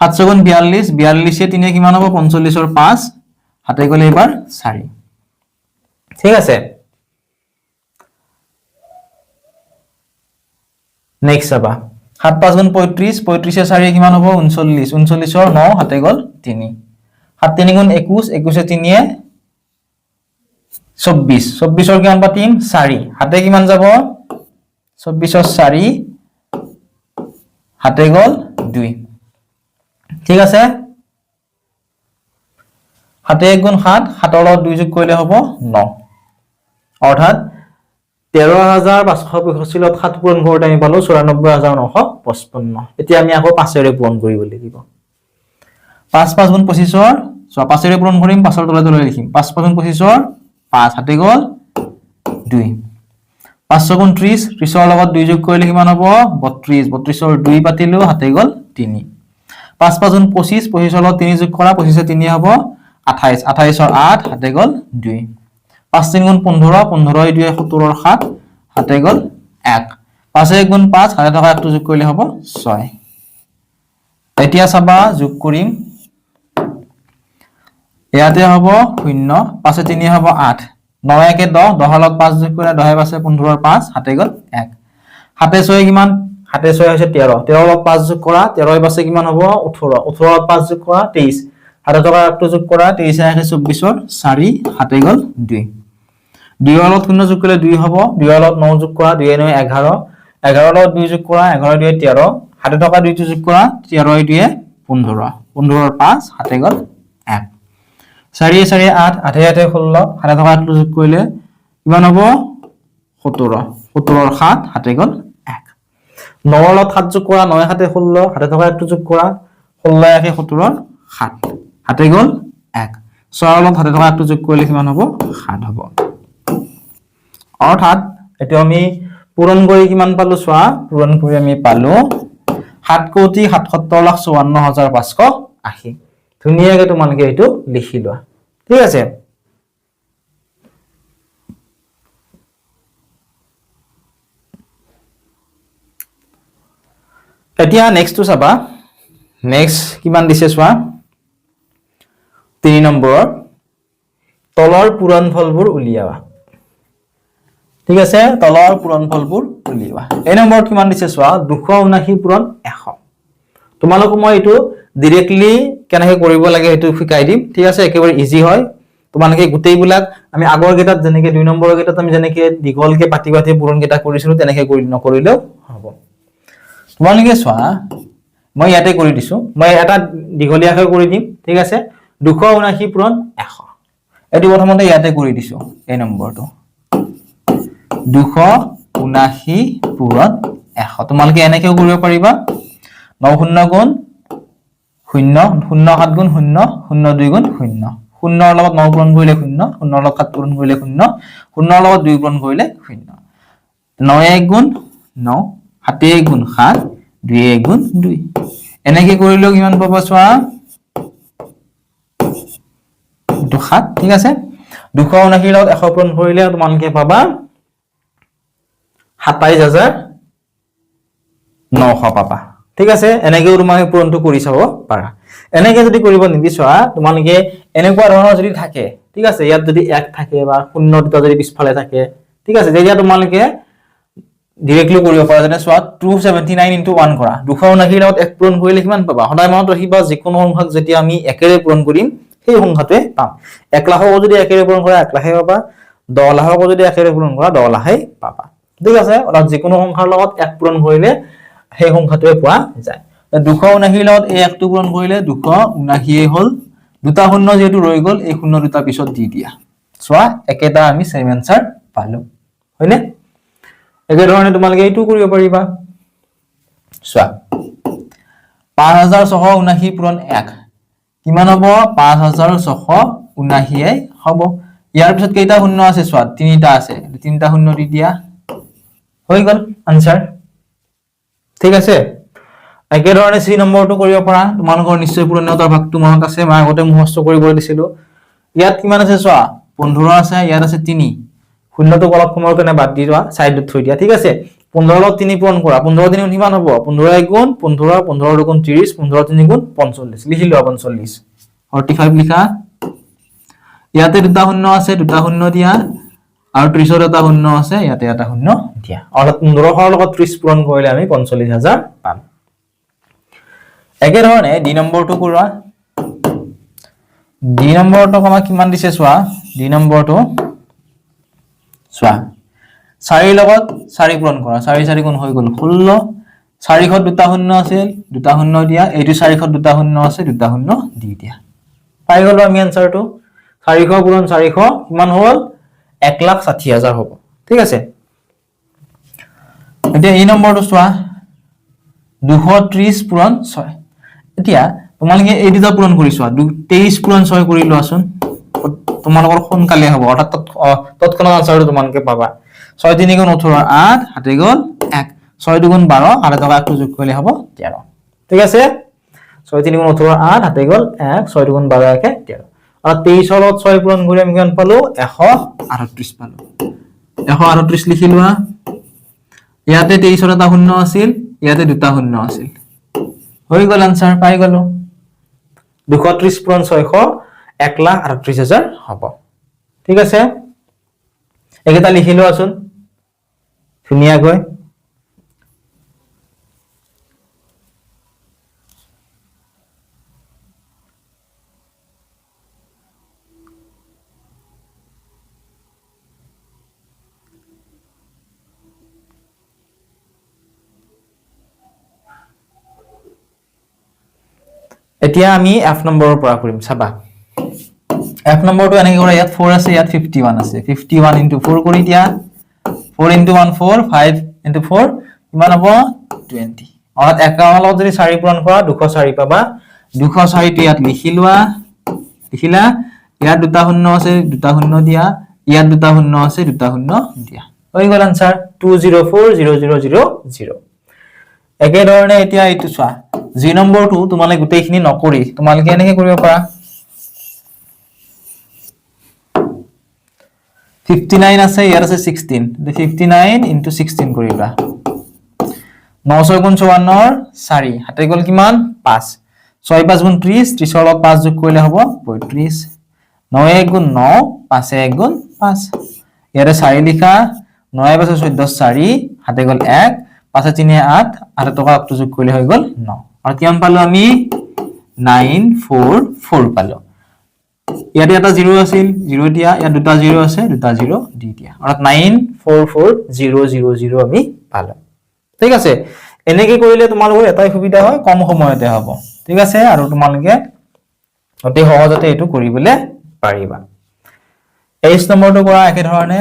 7 গুণ 42 42 এ 3 কিমান হ'ব 45 ৰ 5 হাতে গলে এবাৰ 4 ঠিক আছে নেক্সট চাবা 7 5 গুণ 35 35 এ 4 কিমান হ'ব 39 39 ৰ 9 হাতে গল 3 7 3 গুণ 21 21 এ 3 এ 24 24 ৰ কিমান পাতিম 4 হাতে কিমান যাব 24 ৰ 4 হাতে গল 2 ঠিক আছে 7 1 গুণ 7 7 ৰ লগত 2 যোগ কৰিলে হ'ব 9 অৰ্থাৎ 13565 লগত 7 পূৰণ কৰোঁতে আমি পালো 94955 এতিয়া আমি আকৌ 5 ৰে পূৰণ কৰিব লাগিব 5 5 গুণ 25 ৰ চোৱা 5 পূৰণ কৰিম 5 তলে তলে লিখিম 5 × 5 = 25 5 হাতে গ'ল 2 5 × 30 30 লগত 2 যোগ কৰিলে কিমান হ'ব 32 32 2 পাতিলো হাতে গ'ল 3 5 5 × 25 25 লগত 3 যোগ কৰা 25 3 হ'ব 28 28 8 হাতে গ'ল 2 5 3 × 15 15 2 17 7 হাতে গ'ল 1 5 1 × 5 হাতে থকা 1 যোগ কৰিলে হ'ব 6 এতিয়া চাবা যোগ কৰিম ইয়াতে হ'ব 0 5 3 হ'ব 8 9 1 10 10 লগত 5 যোগ কৰিলে 10 5 15 5 হাতে গ'ল 1 হাতে 6 কিমান হাতে 6 হৈছে 13 13 লগত 5 যোগ কৰা 13 পাছে কিমান হ'ব 18 18 লগত 5 যোগ কৰা 23 হাতে থকা 1 যোগ কৰা 23 1 24 4 হাতে গ'ল 2 2 লগত 0 যোগ কৰিলে 2 হ'ব 2 লগত 9 যোগ কৰা 2 9 11 11 লগত 2 যোগ কৰা 11 2 13 হাতে থকা 2 যোগ কৰা 13 2 15 15 5 হাতে গ'ল 1 4 4 8 8 8 16 হাতে থকা 1 যোগ কৰিলে কিমান হ'ব 17 17 7 হাতে গ'ল 1 9 লগত 7 যোগ কৰা 9 7 16 হাতে থকা 1 যোগ কৰা 16 1 17 7 হাতে গ'ল 1 6 লগত হাতে থকা 1 যোগ কৰিলে কিমান হ'ব 7 হ'ব অৰ্থাৎ এটো আমি পূৰণ কৰি কিমান পালো চোৱা পূৰণ কৰি আমি পালো 7,77,54,580 ধুনীয়াকৈ তোমালোকে এটো লিখি লোৱা ঠিক আছে এতিয়া নেক্সট টু চাবা নেক্সট কিমান দিছে চোৱা 3 নম্বৰ তলৰ পূৰণফলবোৰ উলিয়াবা ঠিক আছে তলৰ পূৰণফলবোৰ উলিয়াবা এই নম্বৰত কিমান দিছে চোৱা 279 পূৰণ 100 তোমালোক মই এটো ডাইৰেক্টলি কেনেকৈ কৰিব লাগে এটো শিকাই দিম ঠিক আছে একেবাৰে ইজি হয় তোমালোকে গুটেইবিলাক আমি আগৰ গেটাত যেনেকৈ 2 নম্বৰৰ গেটাত আমি যেনেকৈ দীঘলকে পাতি পাতি পূৰণ গেটা কৰিছিলো তেনেকৈ কৰি নকৰিলেও হ'ব তোমালোকে চোৱা মই ইয়াতে কৰি দিছো মই এটা দীঘলীয়াকৈ কৰি দিম ঠিক আছে 279 পূৰণ 100 এটো প্ৰথমতে ইয়াতে কৰি দিছো এই নম্বৰটো 279 পূৰণ 100 তোমালোকে এনেকৈ কৰিব পাৰিবা 9 0 গুণ 0 0 7 গুণ 0 0 2 গুণ 0 0 ৰ লগত 9 পূৰণ কৰিলে 0 0 ৰ লগত 7 পূৰণ কৰিলে 0 0 ৰ লগত 2 পূৰণ কৰিলে 0 9 1 গুণ 9 7 1 গুণ 7 2 1 গুণ 2 এনেকৈ কৰিলেও কিমান পাবা চোৱা 7 ঠিক আছে 279 লগত 100 পূৰণ কৰিলে তোমালোকে পাবা 27,900 পাবা ঠিক আছে এনেকৈ তোমালোকে পূৰণটো কৰি চাব পাৰা এনেকৈ যদি কৰিব নিবিচৰা তোমালোকে এনেকুৱা ধৰণৰ যদি থাকে ঠিক আছে ইয়াত যদি 1 থাকে বা 0 দুটা যদি পিছফালে থাকে ঠিক আছে যেতিয়া তোমালোকে ডাইৰেক্টলি কৰিব পাৰা যেনে চোৱা 279 * 1 কৰা 279 লগত 1 পূৰণ কৰিলে কিমান পাবা সদায় মনত ৰাখিবা যিকোনো সংখ্যাক যেতিয়া আমি একেৰে পূৰণ কৰিম সেই সংখ্যাটোৱে পাম 1 লাখক যদি একেৰে পূৰণ কৰা 1 লাখে পাবা 10 লাখক যদি একেৰে পূৰণ কৰা 10 লাখে পাবা ঠিক আছে অৰ্থাৎ যিকোনো সংখ্যাৰ লগত 1 পূৰণ কৰিলে সেই সংখ্যাটোৱে পোৱা যায় 279 লগত এই 1 টো পূৰণ কৰিলে 279 হ'ল দুটা শূন্য যেটো ৰৈ গল এই শূন্য দুটা পিছত দি দিয়া চোৱা একেটা আমি সেম আনসাৰ পালো হয়নে একে ধৰণে তোমালোকে এইটো কৰিব পাৰিবা চোৱা 5679 পূৰণ 1 কিমান হ'ব 5679 হ'ব ইয়াৰ পিছত কেইটা শূন্য আছে চোৱা তিনিটা আছে তিনিটা শূন্য দি দিয়া হৈ গল আনসাৰ ঠিক আছে একে ধৰণে সি নম্বৰটো কৰিব পাৰা তোমালোকৰ নিশ্চয় পুৰণিয়াৰ ভাগটো মনত আছে মই আগতে মুখস্থ কৰিব দিছিলো ইয়াত কিমান আছে চোৱা 15 আছে ইয়াত আছে 3 শূন্যটো অলপ সময়ৰ কাৰণে বাদ দি দিয়া সাইডত থৈ দিয়া ঠিক আছে 15 লগত 3 পূৰণ কৰা 15 3 কিমান হ'ব 15 1 গুণ 15 15 2 গুণ 30 15 3 গুণ 45 লিখি লোৱা 45 45 লিখা ইয়াতে দুটা শূন্য আছে দুটা শূন্য দিয়া আৰু 30 ৰ এটা শূন্য আছে ইয়াতে এটা শূন্য দিয়া অৰ্থাৎ 15 ৰ লগত 30 পূৰণ কৰিলে আমি 45000 পাম একে ধৰণে ডি নম্বৰটো কৰা ডি নম্বৰটো আমাক কিমান দিছে চোৱা ডি নম্বৰটো চোৱা 4 লগত 4 পূৰণ কৰা 4 4 গুণ হৈ গল 16 4 ত দুটা শূন্য আছিল দুটা শূন্য দিয়া এইটো 4 ত দুটা শূন্য আছে দুটা শূন্য দি দিয়া পাই গলো আমি আনসাৰটো 400 পূৰণ 400 কিমান হ'ল 1,60,000 হ'ব ঠিক আছে এতিয়া এই নম্বৰটো চোৱা 230 পূৰণ 6 এতিয়া তোমালোকে এই দুটা পূৰণ কৰি চোৱা 23 পূৰণ 6 কৰি লোৱাচোন তোমালোকৰ সোনকালে হ'ব অৰ্থাৎ তৎক্ষণাত আনসাৰটো তোমালোকে পাবা 6 3 গুণ 18 8 হাতে গ'ল 1 6 2 গুণ 12 আৰু টকা একটো যোগ কৰিলে হ'ব 13 ঠিক আছে 6 3 গুণ 18 8 হাতে গ'ল 1 6 2 গুণ 12 একে 13 আৰু 23 ৰ লগত 6 পূৰণ কৰি আমি কিমান পালো 138 পালো 138 লিখি লোৱা ইয়াতে 23 ৰ এটা শূন্য আছিল ইয়াতে দুটা শূন্য আছিল হৈ গ'ল আনসাৰ পাই গলো 230 পূৰণ 600 1,38,000 হ'ব ঠিক আছে একেটা লিখি লোৱাচোন ধুনীয়াকৈ এতিয়া আমি f নম্বৰৰ পৰা কৰিম চাবা f নম্বৰটো এনেকৈ কৰা ইয়াত 4 আছে ইয়াত 51 আছে 51 * 4 কৰি দিয়া 4 * 1 4 5 * 4 কিমান হ'ব 20 অৰ্থাৎ 51 লগত যদি 4 পূৰণ কৰা 204 পাবা 204 টো ইয়াত লিখি লোৱা লিখিলা ইয়াত দুটা শূন্য আছে দুটা শূন্য দিয়া ইয়াত দুটা শূন্য আছে দুটা শূন্য দিয়া হৈ গ'ল আনসাৰ 2040000 একে ধৰণে এতিয়া এইটো চোৱা জি নম্বৰটো তোমালে গোটেইখিনি নকৰি তোমালকে এনেকৈ কৰিব পাৰা 59 আছে ইয়াত আছে 16 59 * 16 কৰিবা 9 6 গুণ 54 4 হাতে গ'ল কিমান 5 6 5 গুণ 30 30 ৰ লগত 5 যোগ কৰিলে হ'ব 35 9 1 গুণ 9 5 1 গুণ 5 ইয়াৰে 4 লিখা 9 5 14 4 হাতে গ'ল 1 5 3 8 আৰু টকা একটো যোগ কৰিলে হৈ গ'ল 9 আৰু কিমান পালো আমি 944 পালো ইয়াতে এটা 0 আছিল 0 দিয়া ইয়াত দুটা 0 আছে দুটা 0 দি দিয়া অৰ্থাৎ 944,000 আমি পালো ঠিক আছে এনেকৈ কৰিলে তোমালোকৰ এটাই সুবিধা হয় কম সময়তে হ'ব ঠিক আছে আৰু তোমালোকে অতি সহজতে এটো কৰিবলৈ পাৰিবা 23 নম্বৰটো কৰা একে ধৰণে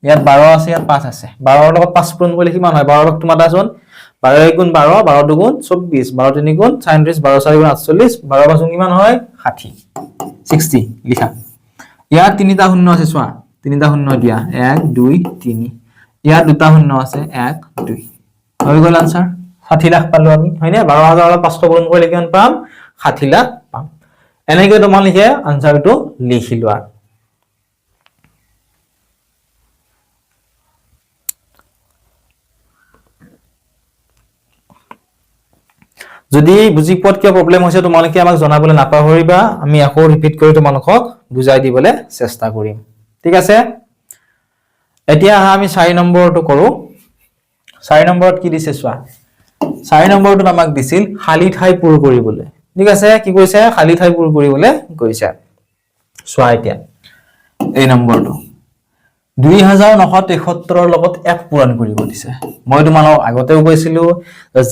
ইয়াত 12 আছে ইয়াত 5 আছে 12 ৰ লগত 5 পূৰণ কৰিলে কিমান হয় 12 ক তোমাৰ দাচোন 12 1 গুণ 12 12 2 গুণ 24 12 3 গুণ 37 12 4 গুণ 48 12 5 কিমান হয় 60 60 লিখা ইয়াত তিনিটা শূন্য আছে চোৱা তিনিটা শূন্য দিয়া 1 2 3 ইয়াত দুটা শূন্য আছে 1 2 হৈ গ'ল আনসাৰ 60 লাখ পালো আমি হয়নে 12500 পূৰণ কৰিলে কিমান পাম 60 লাখ পাম এনেকৈ তোমালোকে আনসাৰটো লিখি লোৱা যদি বুজি পোৱাত কিবা প্ৰবলেম হৈছে তোমালোকে আমাক জনাবলৈ নাপাহৰিবা আমি আকৌ ৰিপিট কৰি তোমালোকক বুজাই দিবলৈ চেষ্টা কৰিম ঠিক আছে এতিয়া আমি 4 নম্বৰটো কৰো 4 নম্বৰত কি দিছে চোৱা 4 নম্বৰটো আমাক দিছিল খালি ঠাই পূৰ কৰিবলৈ ঠিক আছে কি কৈছে খালি ঠাই পূৰ কৰিবলৈ কৈছে চোৱা এতিয়া এই নম্বৰটো 2973 ৰ লগত 1 পূৰণ কৰিব দিছে মই তোমালোকক আগতেও কৈছিলো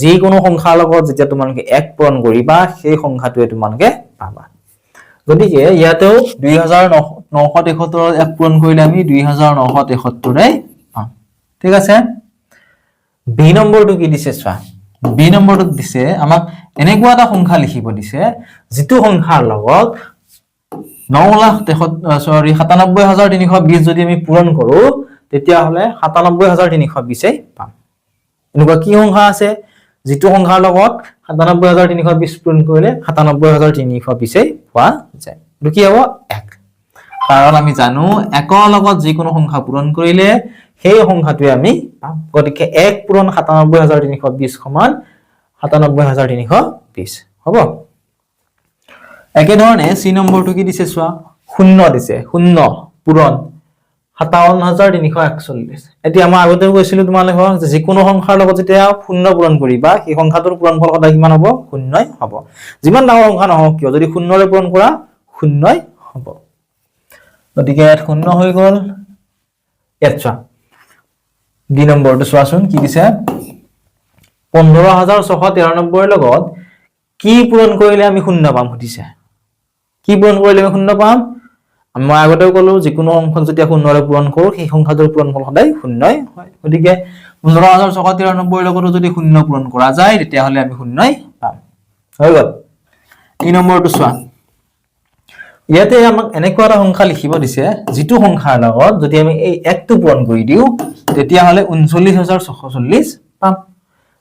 যে কোনো সংখ্যাৰ লগত যেতিয়া তোমালোকে 1 পূৰণ কৰিবা সেই সংখ্যাটোৱে তোমালোকে পাবা গতিকে ইয়াতেও 2973 ৰ 1 পূৰণ কৰিলে আমি 2973 ৰে পাম ঠিক আছে বি নম্বৰটো কি দিছে চোৱা বি নম্বৰটো দিছে আমাক এনেকুৱা এটা সংখ্যা লিখিব দিছে যিটো সংখ্যাৰ লগত 9,97,320 যদি আমি পূৰণ কৰো তেতিয়া হলে 97,320 পাম এনেকুৱা কি সংখ্যা আছে যিটো সংখ্যাৰ লগত 97,320 পূৰণ কৰিলে 97,320 পোৱা যায় এটো কি হ'ব 1 কাৰণ আমি জানো 1 ৰ লগত যিকোনো সংখ্যা পূৰণ কৰিলে সেই সংখ্যাটোৱে আমি পাম গতিকে 1 পূৰণ 97,320 সমান 97,320 হ'ব একে ধৰণে সি নম্বৰটো কি দিছে চোৱা শূন্য দিছে শূন্য পূৰণ 57,341 এতিয়া মই আগতে কৈছিলো তোমালোকক যে যিকোনো সংখ্যাৰ লগত যেতিয়া শূন্য পূৰণ কৰিবা সেই সংখ্যাটোৰ পূৰণফল সদায় কিমান হ'ব শূন্যই হ'ব যিমান ডাঙৰ সংখ্যা নহওক কিয় যদি শূন্যৰে পূৰণ কৰা শূন্যই হ'ব গতিকে ইয়াত শূন্য হৈ গ'ল ইয়াত চোৱা ডি নম্বৰটো চোৱাচোন কি দিছে 15,693 ৰ লগত কি পূৰণ কৰিলে আমি শূন্য পাম সুধিছে কি পূৰণ কৰিলে আমি শূন্য পাম মই আগতেও ক'লো যিকোনো সংখ্যাক যেতিয়া শূন্যৰে পূৰণ কৰো সেই সংখ্যাটোৰ পূৰণফল সদায় শূন্যই হয় গতিকে 15,693 ৰ লগত যদি শূন্য পূৰণ কৰা যায় তেতিয়া হলে আমি শূন্যই পাম হৈ গ'ল এই নম্বৰটো চোৱা ইয়াতে আমাক এনেকুৱা এটা সংখ্যা লিখিব দিছে যিটো সংখ্যাৰ লগত যদি আমি এই একটো পূৰণ কৰি দিও তেতিয়া হলে 39640 পাম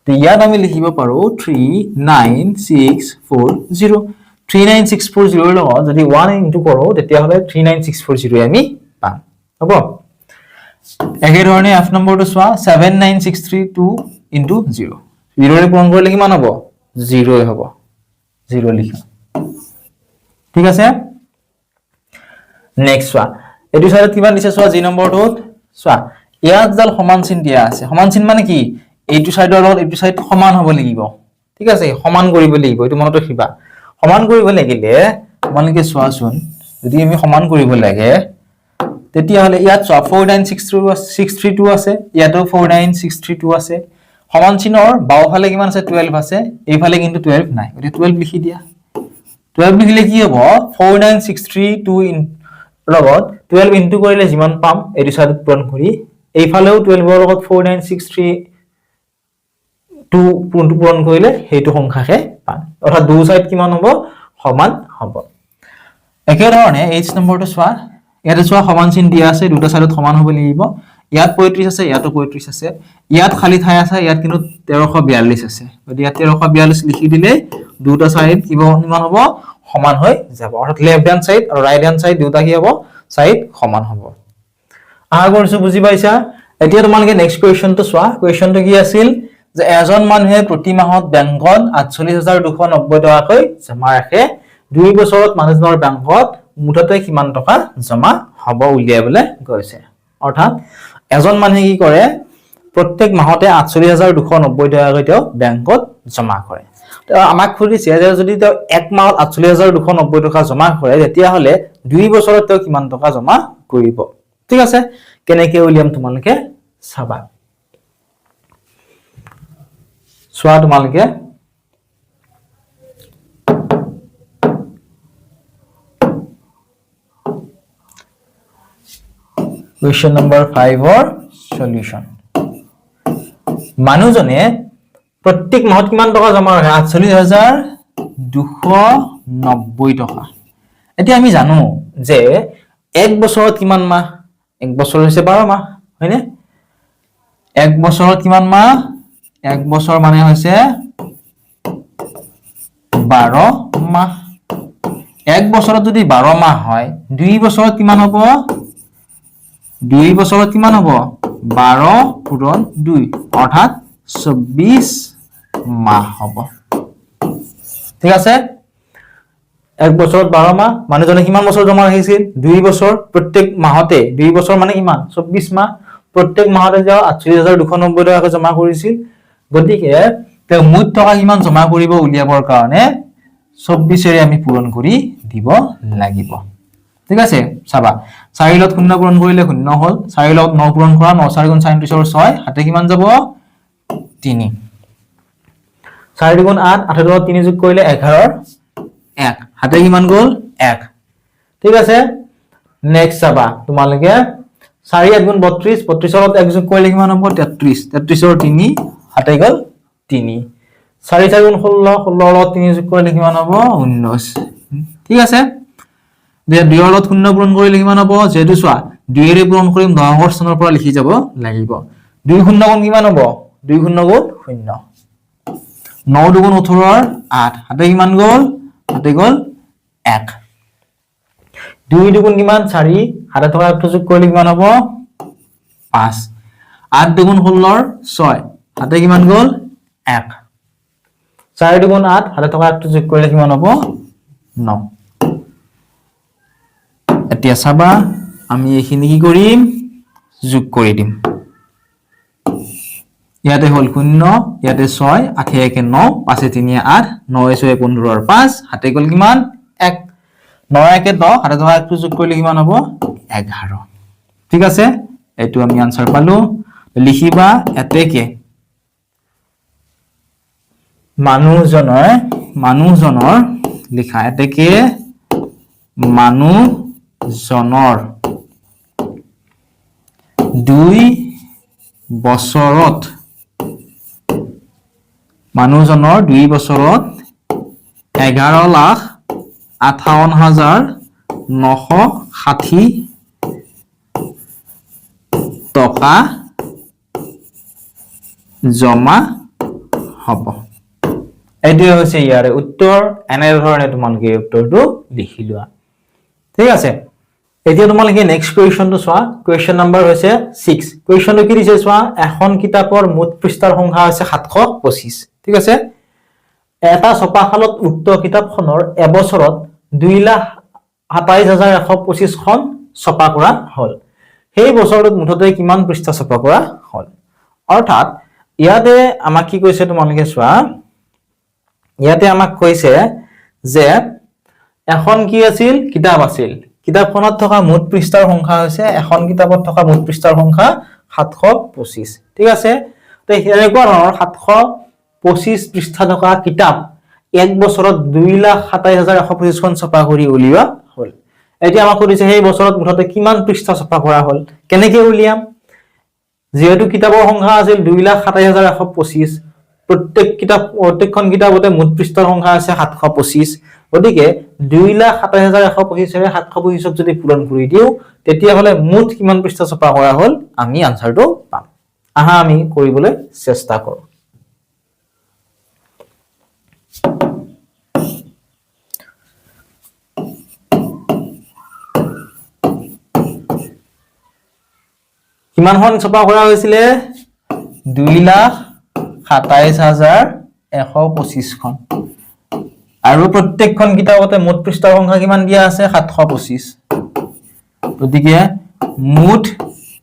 তো ইয়াত আমি লিখিব পাৰো 39640 39640 এৰ লগত যদি 1 ইনটু কৰো তেতিয়া হলে 39640 আমি পাম হ'ব একে ধৰণে f নম্বৰটো চোৱা 79632 ইনটু 0 0 ৰে পূৰণ কৰিলে কিমান হ'ব 0 এ হ'ব 0 লিখা ঠিক আছে নেক্সট চোৱা এটো সাইডত কিমান দিছে চোৱা জি নম্বৰটোত চোৱা ইয়াত জাল সমান চিন দিয়া আছে সমান চিন মানে কি এইটো সাইডৰ লগত এইটো সাইড সমান হ'ব লাগিব ঠিক আছে সমান কৰিব লাগিব এটো মনত ৰাখিবা সমান কৰিব লাগিলে তোমালোকে চোৱাচোন যদি আমি সমান কৰিব লাগে তেতিয়া হলে ইয়াত 49632 আছে ইয়াতো 49632 আছে সমান চিনৰ বাওফালে কিমান আছে 12 আছে এইফালে কিন্তু 12 নাই গতি 12 লিখি দিয়া 12 লিখিলে কি হ'ব 49632 ইন লগত 12 ইনটু কৰিলে যিমান পাম এৰি সাইড পূৰণ কৰি এইফালেও 12 ৰ লগত 49632 পূৰণ কৰিলে হেতু সংখ্যাকে পাম অৰ্থাৎ দুই সাইড কিমান হ'ব সমান হ'ব একে ধৰণে h নম্বৰটো চোৱা ইয়াতে চোৱা সমান চিন দিয়া আছে দুটা সাইডত সমান হ'ব লাগিব ইয়াত 35 আছে ইয়াতো 35 আছে ইয়াত খালি ঠাই আছে ইয়াত কিন্তু 1342 আছে গতি ইয়াত 1342 লিখি দিলে দুটা সাইড কিমান হ'ব সমান হৈ যাব অৰ্থাৎ লেফট হ্যান্ড সাইড আৰু ৰাইট হ্যান্ড সাইড দুটা কি হ'ব সাইড সমান হ'ব আশা কৰিছো বুজি পাইছা এতিয়া তোমালোকে নেক্সট কোৱেশ্চনটো চোৱা কোৱেশ্চনটো কি আছিল যে এজন মানুহে প্ৰতি মাহত বেংকত 48290 টকাকৈ জমা ৰাখে 2 বছৰত মানুহজনৰ বেংকত মুঠতে কিমান টকা জমা হ'ব উলিয়াবলৈ গৈছে অৰ্থাৎ এজন মানুহে কি কৰে প্ৰত্যেক মাহতে 48290 টকাকৈ তেওঁ বেংকত জমা কৰে তো আমাক খুলিছে যে যদি তেওঁ এক মাহত 48290 টকা জমা কৰে তেতিয়া হলে 2 বছৰত তেওঁ কিমান টকা জমা কৰিব ঠিক আছে কেনেকৈ উলিয়াম তোমালোকে চাবা চোৱা তোমালোকে Question number 5 or solution. মানুহজনে প্ৰত্যেক মাহত কিমান টকা জমা ৰাখে 48290 টকা এতিয়া আমি জানো যে এক বছৰত কিমান মাহ এক বছৰ হৈছে 12 মাহ হয়নে এক বছৰত কিমান মাহ এক বছৰ মানে হৈছে 12 মাহ এক বছৰত যদি 12 মাহ হয় 2 বছৰত কিমান হ'ব 2 বছৰত কিমান হ'ব 12 পূৰণ 2 অৰ্থাৎ 24 মাহ হ'ব ঠিক আছে এক বছৰত 12 মাহ মানুহজনে কিমান বছৰ জমা ৰাখিছিল 2 বছৰ প্ৰত্যেক মাহতে 2 বছৰ মানে কিমান 24 মাহ প্ৰত্যেক মাহতে যাও 88290 টকা জমা কৰিছিল গতিকে তেওঁ মুঠ টকা কিমান জমা কৰিব উলিয়াবৰ কাৰণে 24 ৰে আমি পূৰণ কৰি দিব লাগিব ঠিক আছে চাবা 4 লগত 0 পূৰণ কৰিলে 0 হল 4 লগত 9 পূৰণ কৰা 9 4 গুণ 37 6 হাতে কিমান যাব 3 4 গুণ 8 8 লগত 3 যোগ কৰিলে 11 1 হাতে কিমান গল 1 ঠিক আছে নেক্সট চাবা তোমালোকে 4 8 গুণ 32 32 লগত 1 যোগ কৰিলে কিমান হ'ব 33 33 ৰ 3 হাতে গল 3 4 4 গুণ 16 16 লগত 3 যোগ কৰিলে কিমান হ'ব 19 ঠিক আছে দিয়া 2 লগত 0 পূৰণ কৰিলে কিমান হ'ব যেটো চোৱা 2 ৰে পূৰণ কৰিম 10 ৰ স্থানৰ পৰা লিখি যাব লাগিব 2 0 গুণ কিমান হ'ব 2 0 গুণ 0 9 2 গুণ 18 ৰ 8 হাতে কিমান গল হাতে গল 1 2 2 গুণ কিমান 4 হাতে থকা একটো যোগ কৰিলে কিমান হ'ব 5 8 2 গুণ 16 ৰ 6 হাতে কিমান গল 1 4 2 গুণ 8 হাতে থকা একটো যোগ কৰিলে কিমান হ'ব 9 এতিয়া চাবা আমি এইখিনি কি কৰিম যোগ কৰি দিম ইয়াতে হল 0 ইয়াতে 6 8 1 9 5 3 8 9 6 15 ৰ 5 হাতে গল কিমান 1 9 1 10 হাতে থকা একটো যোগ কৰিলে কিমান হ'ব 11 ঠিক আছে এটো আমি আনসাৰ পালো লিখিবা এতেকে মানুহজনৰ লিখা এতেকে মানুহজনৰ 2 বছৰত মানুহজনৰ 2 বছৰত 11,58,960 টকা জমা হ'ব এইটোৱে হৈছে ইয়াৰে উত্তৰ এনে ধৰণে তোমালোকে উত্তৰটো লিখি লোৱা ঠিক আছে এতিয়া তোমালোকে নেক্সট কোৱেশ্চনটো চোৱা কোৱেশ্চন নম্বৰ হৈছে 6 কোৱেশ্চনটো কি দিছে চোৱা এখন কিতাপৰ মুঠ পৃষ্ঠাৰ সংখ্যা হৈছে 725 ঠিক আছে এটা ছপাশালত উক্ত কিতাপখনৰ এবছৰত 2,27,125 খন ছপা কৰা হ'ল সেই বছৰটোত মুঠতে কিমান পৃষ্ঠা ছপা কৰা হ'ল অৰ্থাৎ ইয়াতে আমাক কি কৈছে তোমালোকে চোৱা ইয়াতে আমাক কৈছে যে এখন কি আছিল কিতাপ আছিল কিতাপখনত থকা মুঠ পৃষ্ঠাৰ সংখ্যা হৈছে এখন কিতাপত থকা মুঠ পৃষ্ঠাৰ সংখ্যা 725 ঠিক আছে তো এনেকুৱা ধৰণৰ 725 পৃষ্ঠা থকা কিতাপ এক বছৰত 2,27,125 খন ছপা কৰি উলিওৱা হ'ল এতিয়া আমাক কৈছে সেই বছৰত মুঠতে কিমান পৃষ্ঠা ছপা কৰা হ'ল কেনেকৈ উলিয়াম যেহেতু কিতাপৰ সংখ্যা আছিল 2,27,125 প্ৰত্যেকখন কিতাপতে মুঠ পৃষ্ঠাৰ সংখ্যা আছে 725 গতিকে 2,27,125 এৰে 725ক যদি পূৰণ কৰি দিও তেতিয়া হলে মুঠ কিমান পৃষ্ঠা ছপা কৰা হ'ল আমি আনসাৰটো পাম আহা আমি কৰিবলৈ চেষ্টা কৰো কিমানখন ছপা কৰা হৈছিল 2,27,125 খন আৰু প্ৰত্যেকখন কিতাপতে মুঠ পৃষ্ঠাৰ সংখ্যা কিমান দিয়া আছে 725 গতিকে মুঠ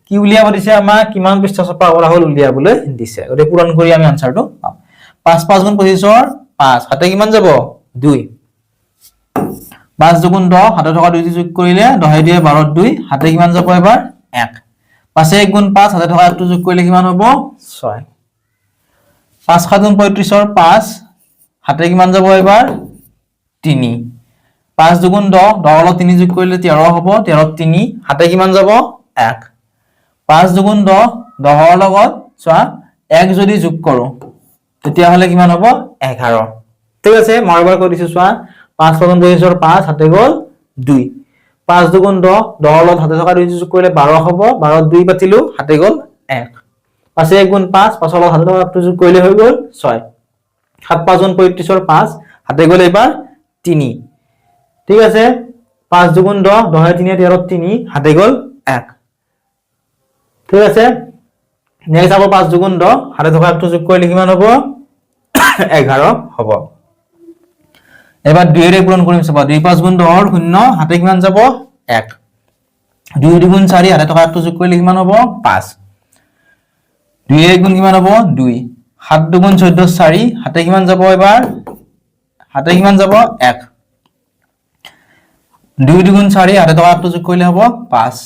কি উলিয়াব দিছে আমাক কিমান পৃষ্ঠা ছপা কৰা হ'ল উলিয়াবলৈ দিছে গতিকে পূৰণ কৰি আমি আনসাৰটো পাম 5 5 গুণ 25ৰ 5 হাতে কিমান যাব 2 5 2 গুণ 10 হাতে থকা 2 যোগ কৰিলে 10 দিয়ে 12 2 হাতে কিমান যাব এবাৰ 1 5 1 গুণ 5 হাতে থকা 1 যোগ কৰিলে কিমান হ'ব 6 5 7 গুণ 35ৰ 5 হাতে কিমান যাব এবাৰ 3 5 2 গুণ 10 10 লগত 3 যোগ কৰিলে 13 হ'ব 13 3 হাতে কিমান যাব 1 5 2 গুণ 10 10 লগত চোৱা 1 যদি যোগ কৰো তেতিয়া হলে কিমান হ'ব 11 ঠিক আছে মই এবাৰ কৈ দিছো চোৱা 5 গুণ 25ৰ 5 হাতে গল 2 5 2 গুণ 10 10 লগত হাতে থকা 2 যোগ কৰিলে 12 হ'ব 12 2 পাতিলো হাতে গল 1 5 1 গুণ 5 5 লগত হাতে থকা 2 যোগ কৰিলে হৈ গল 6 7 5 গুণ 35ৰ 5 হাতে গল এবাৰ 3 ঠিক আছে 5 2 গুণ 10 10 3 13 3 হাতে গল 1 ঠিক আছে নেক্সট আবার 5 2 গুণ 10 হাতে থকা 1 যোগ কৰিলে কিমান হ'ব 11 হ'ব এবাৰ 2 এৰে পূৰণ কৰিম চাবা 2 5 গুণ 10 0 হাতে কিমান যাব 1 2 2 গুণ 4 হাতে থকা 1 যোগ কৰিলে কিমান হ'ব 5 2 1 গুণ কিমান হ'ব 2 7 2 গুণ 14 4 হাতে কিমান যাব এবাৰ হাতে কিমান যাব 1 2 2 গুণ 4 হাতে থকা 1 যোগ কৰিলে হ'ব 5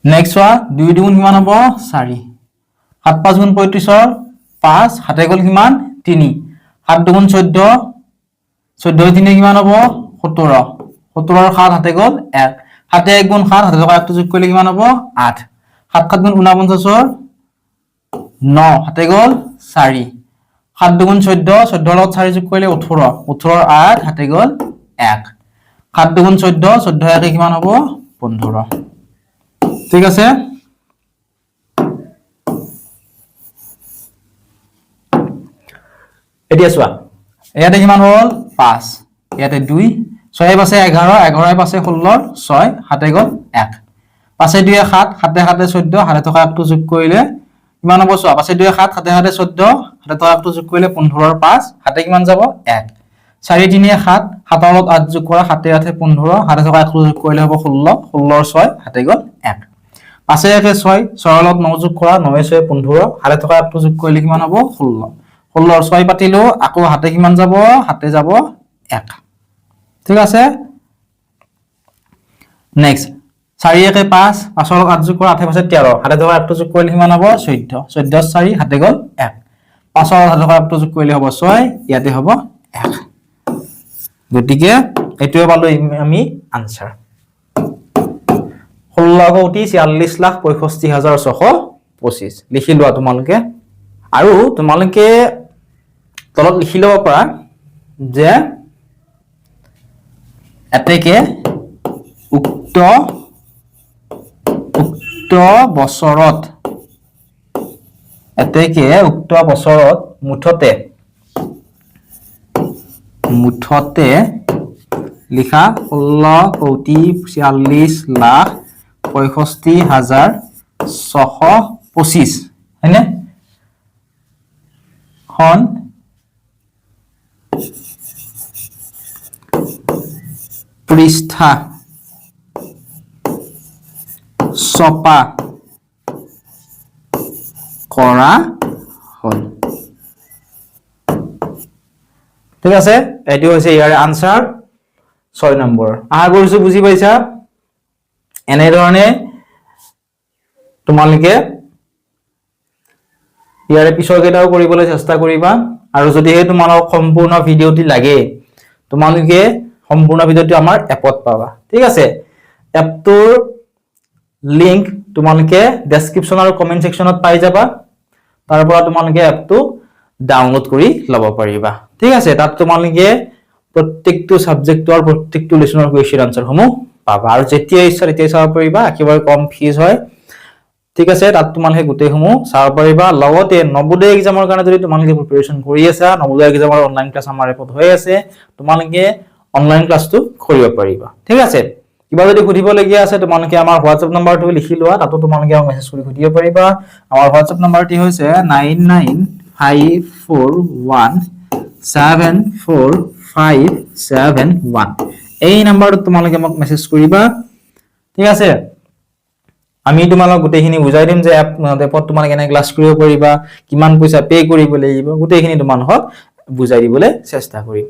নেক্সট ওয়া 2 2 গুণ কিমান হ'ব 4 7 5 গুণ 35ৰ 5 হাতে গল কিমান 3 7 2 গুণ 14 14 3 কিমান হ'ব 17 17ৰ 7 হাতে গল 1 হাতে 1 গুণ 7 হাতে থকা 1 যোগ কৰিলে কিমান হ'ব 8 7 7 গুণ 49ৰ 9 হাতে গল 4 7 2 গুণ 14 14ৰ লগত 4 যোগ কৰিলে 18 18ৰ 8 হাতে গল 1 7 2 গুণ 14 14 একে কিমান হ'ব 15 ঠিক আছে এতিয়া চোৱা ইয়াতে কিমান হল 5 ইয়াতে 2 6 পাছে 11 11 পাছে 16 6 হাতে গল 1 পাছে 2 7 হাতে হাতে 14 হাতে থকা 1 যোগ কৰিলে কিমান হ'ব চোৱা পাছে 2 7 হাতে হাতে 14 হাতে থকা 1 যোগ কৰিলে 15ৰ 5 হাতে কিমান যাব 1 4 3 7 7ৰ লগত 8 যোগ কৰা হাতে হাতে 15 হাতে থকা 1 যোগ কৰিলে হ'ব 16 16ৰ 6 হাতে গল 1 পাছে একে 6 6ৰ লগত 9 যোগ কৰা 9 6 15 হাতে থকা 1 যোগ কৰিলে কিমান হ'ব 16 16ৰ 6 পাতিলো আকৌ হাতে কিমান যাব হাতে যাব 1 ঠিক আছে নেক্সট 4 1 5 5ৰ লগত 8 যোগ কৰা 8 পাছে 13 হাতে থকা 1 যোগ কৰিলে কিমান হ'ব 14 14ৰ 4 হাতে গল 1 5ৰ হাতে থকা 1 যোগ কৰিলে হ'ব 6 ইয়াতে হ'ব 1 গতিকে এটোৱে পালো আমি আনসাৰ 16 কোটি 46,65,625 লিখি লোৱা তোমালোকে আৰু তোমালোকে তলত লিখি লব পাৰা যে এতেকে উক্ত বছৰত মুঠতে লিখা 16,46,65,625 হয়নে খন পৃষ্ঠা ছপা কৰা হল ঠিক আছে এটো হৈছে ইয়াৰ আনসাৰ 6 নম্বৰ আশা কৰিছো বুজি পাইছা এনে ধৰণে তোমালোকে ইয়াৰ পিছৰ কেইটাও কৰিবলৈ চেষ্টা কৰিবা আৰু যদি হে তোমালোক সম্পূৰ্ণ ভিডিওটি লাগে তোমালোকে সম্পূৰ্ণ ভিডিওটি আমাৰ এপত পাবা ঠিক আছে এপটোৰ লিংক তোমালোকে ডেসক্ৰিপচন আৰু কমেন্ট সেকশনত পাই যাবা তাৰ পৰা তোমালোকে এপটো ডাউনলোড কৰি লব পাৰিবা ঠিক আছে তাত তোমালোকে প্ৰত্যেকটো সাবজেক্টৰ প্ৰত্যেকটো লেসনৰ কোৱেশ্চন আনসাৰ সমূহ পাবা আৰু যেতিয়া ইচ্ছা তেতিয়া চাব পাৰিবা একেবাৰে কম ফিজ হয় ঠিক আছে তাত তোমালোকে গোটেই সমূহ চাব পাৰিবা লগতে নবোদয় এক্সামৰ কাৰণে যদি তোমালোকে প্ৰিপাৰেচন কৰি আছা নবোদয় এক্সামৰ অনলাইন ক্লাছ আমাৰ এপত হৈ আছে তোমালোকে অনলাইন ক্লাছটো কৰিব পাৰিবা ঠিক আছে কিবা যদি সুধিব লগিয়া আছে তোমালোকে আমাৰ WhatsApp নম্বৰটো লিখি লোৱা তাতো তোমালোকে আমাক মেছেজ কৰি সুধিব পাৰিবা আমাৰ WhatsApp নম্বৰটি হৈছে 9954174571 এই নম্বৰটো তোমালোকে আমাক মেছেজ কৰিবা ঠিক আছে আমি তোমালোক গোটেইখিনি বুজাই দিম যে এপত তোমালোকে কেনে ক্লাছ কৰিব পাৰিবা কিমান পইচা পে কৰিব লাগিব গোটেইখিনি তোমালোকক বুজাই দিবলৈ চেষ্টা কৰিম